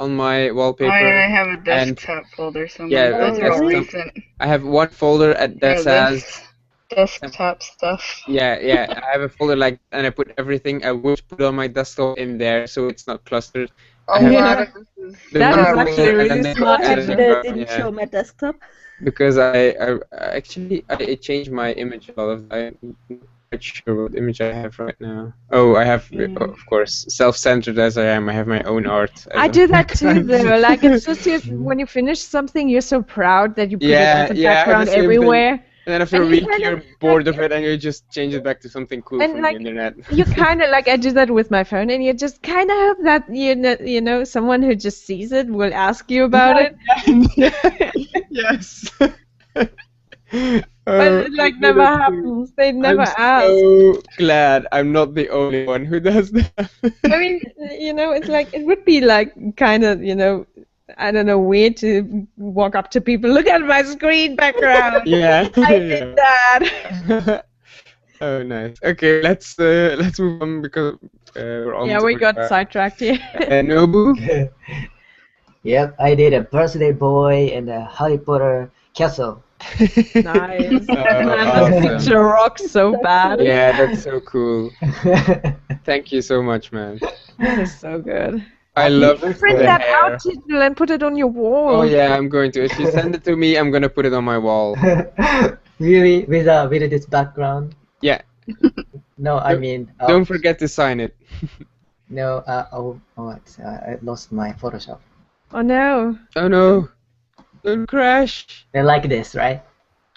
on my wallpaper. I have a desktop folder somewhere. Yeah, Those are all desktop. recent. I have one folder that says. Desktop stuff. Yeah, I have a folder like, and I put everything I would put on my desktop in there, so it's not clustered. A have- lot of this is The That one is folder, actually and really then they smart. added I it didn't, up, didn't yeah. show my desktop. Because I actually changed my image a lot of. I'm not sure what image I have right now. Oh, I have, of course, self-centered as I am. I have my own art. as I a- do that too though. Like it's just when you finish something you're so proud that you put it as a Yeah, I have the background same thing. everywhere. And then after a And you week, kind you're of- bored of it, and you just change it back to something cool And from like, the internet. You kind of like I do that with my phone, and you just kind of hope that you know someone who just sees it will ask you about it, Yes. but it like never happens. They never I'm ask. so glad I'm not the only one who does that. I mean, you know, it's like it would be like kind of I don't know, weird to walk up to people. Look at my screen background. Yeah. I did that. Oh, nice. Okay, let's move on because we're on. Yeah, we got sidetracked here. Nobu. Yep, I did a birthday boy and a Harry Potter castle. Nice. Oh, Man, awesome. this picture rocks so bad. Yeah, that's so cool. Thank you so much, man. That is so good. I love Print the that hair. out, Tidal, and put it on your wall. Oh yeah, I'm going to. If you send it to me, I'm gonna put it on my wall. Really, with this background? Yeah. No, I mean. Don't forget to sign it. No, I lost my Photoshop. Oh no. Oh no! Don't crash. They're like this, right?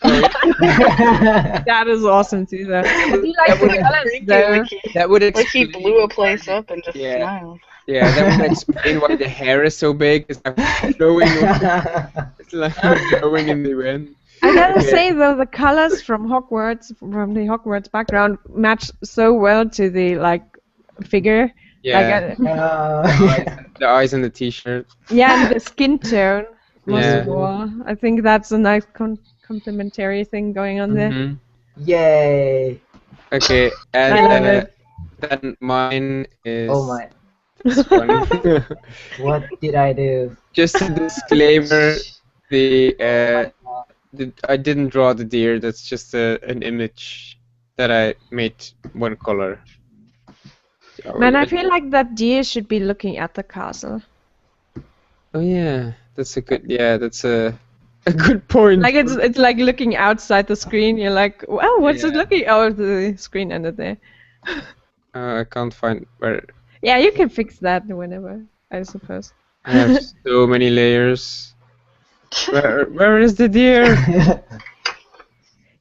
That is awesome too, though. Do you like the colors, though? That would Like he explain. blew a place up and just Yeah. smiled. Yeah, that would explain why the hair is so big. It's like flowing. It's like flowing in the wind. I gotta Okay. say though, the colors from the Hogwarts background, match so well to the figure. Yeah, the eyes and the T-shirt. Yeah, and the skin tone. Most Yeah. of all, I think that's a nice complementary thing going on there. Mhm. Yay! Okay, I love and it. then mine is Oh my! this one. What did I do? Just a disclaimer: I didn't draw the deer. That's just an image that I made one color. So Man, I feel like that deer should be looking at the castle. Oh yeah, that's a good. Yeah, that's a good point. Like it's like looking outside the screen. You're like, well, what's it Yeah. looking? Oh, the screen ended there. I can't find where. Yeah, you can fix that whenever, I suppose. I have so many layers. Where is the deer?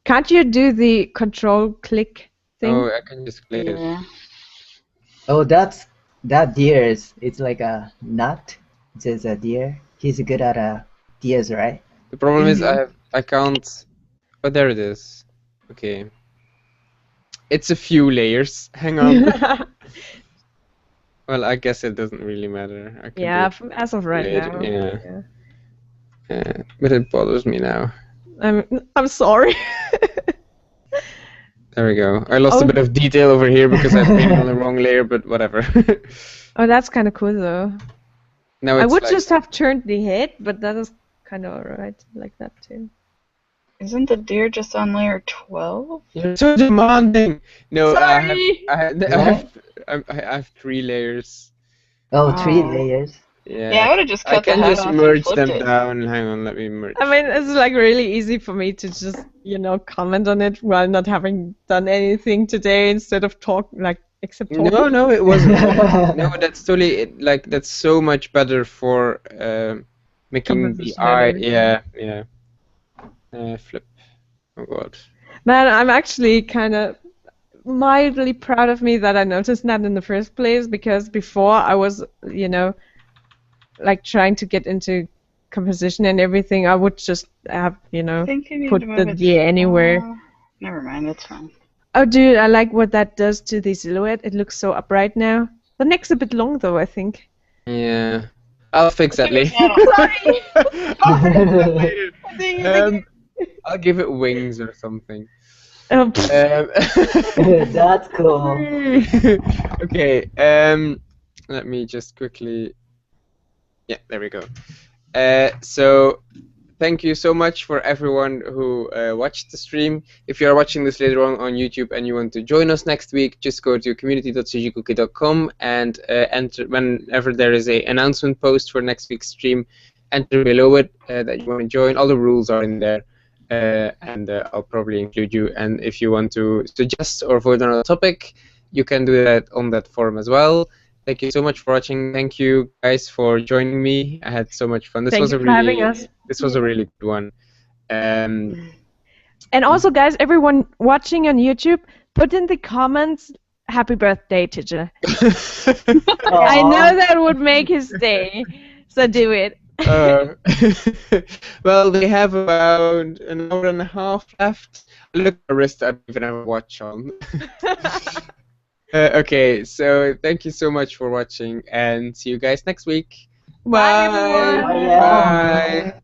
Can't you do the control click thing? Oh, I can just click it. Yeah. Oh, that deer is. It's like a nut. It says a deer. He's good at deers, right? The problem is I can't. Oh, there it is. Okay. It's a few layers. Hang on. Well, I guess it doesn't really matter. I can Yeah, do as of right later, now. yeah. But it bothers me now. I'm sorry. There we go. I lost Oh. a bit of detail over here because I painted on the wrong layer, but whatever. Oh, that's kind of cool though. Now I it's would like, just have turned the head, but that is kind of alright like that too. Isn't the deer just on layer 12? You're so demanding. No, Sorry. I have 3 layers. Oh, 3 Oh. layers. Yeah. Yeah, I would have just I cut the can head just off and merge flipped them it. down. Hang on, let me merge. I mean, it's like really easy for me to just, comment on it while not having done anything today instead of except talking. No, it wasn't. No, that's totally like that's so much better for making the Composition and eye. everything. Yeah. Flip. Oh god. Man, I'm actually kind of mildly proud of me that I noticed that in the first place, because before I was, like trying to get into composition and everything, I would just have, I think you need put to move the it deer anywhere. small. Never mind, that's fine. Oh, dude, I like what that does to the silhouette. It looks so upright now. The neck's a bit long, though, I think. Yeah. I'll fix that later. Sorry. I'll give it wings or something. Oh, pfft. That's cool. Okay. Let me just quickly. Yeah, there we go. So, thank you so much for everyone who watched the stream. If you are watching this later on YouTube and you want to join us next week, just go to community.sujikoki.com and enter whenever there is a announcement post for next week's stream. Enter below it that you want to join. All the rules are in there, and I'll probably include you. And if you want to suggest or vote on a topic, you can do that on that forum as well. Thank you so much for watching. Thank you guys for joining me. I had so much fun. This Thank was you a for really having us. This was a really good one. And also, guys, everyone watching on YouTube, put in the comments, happy birthday, Tijja. I know that would make his day, so do it. Well, they have about an hour and a half left. Look at my wrist, I don't even have a watch on. Okay, so thank you so much for watching and see you guys next week. Bye, everyone. Bye. Bye.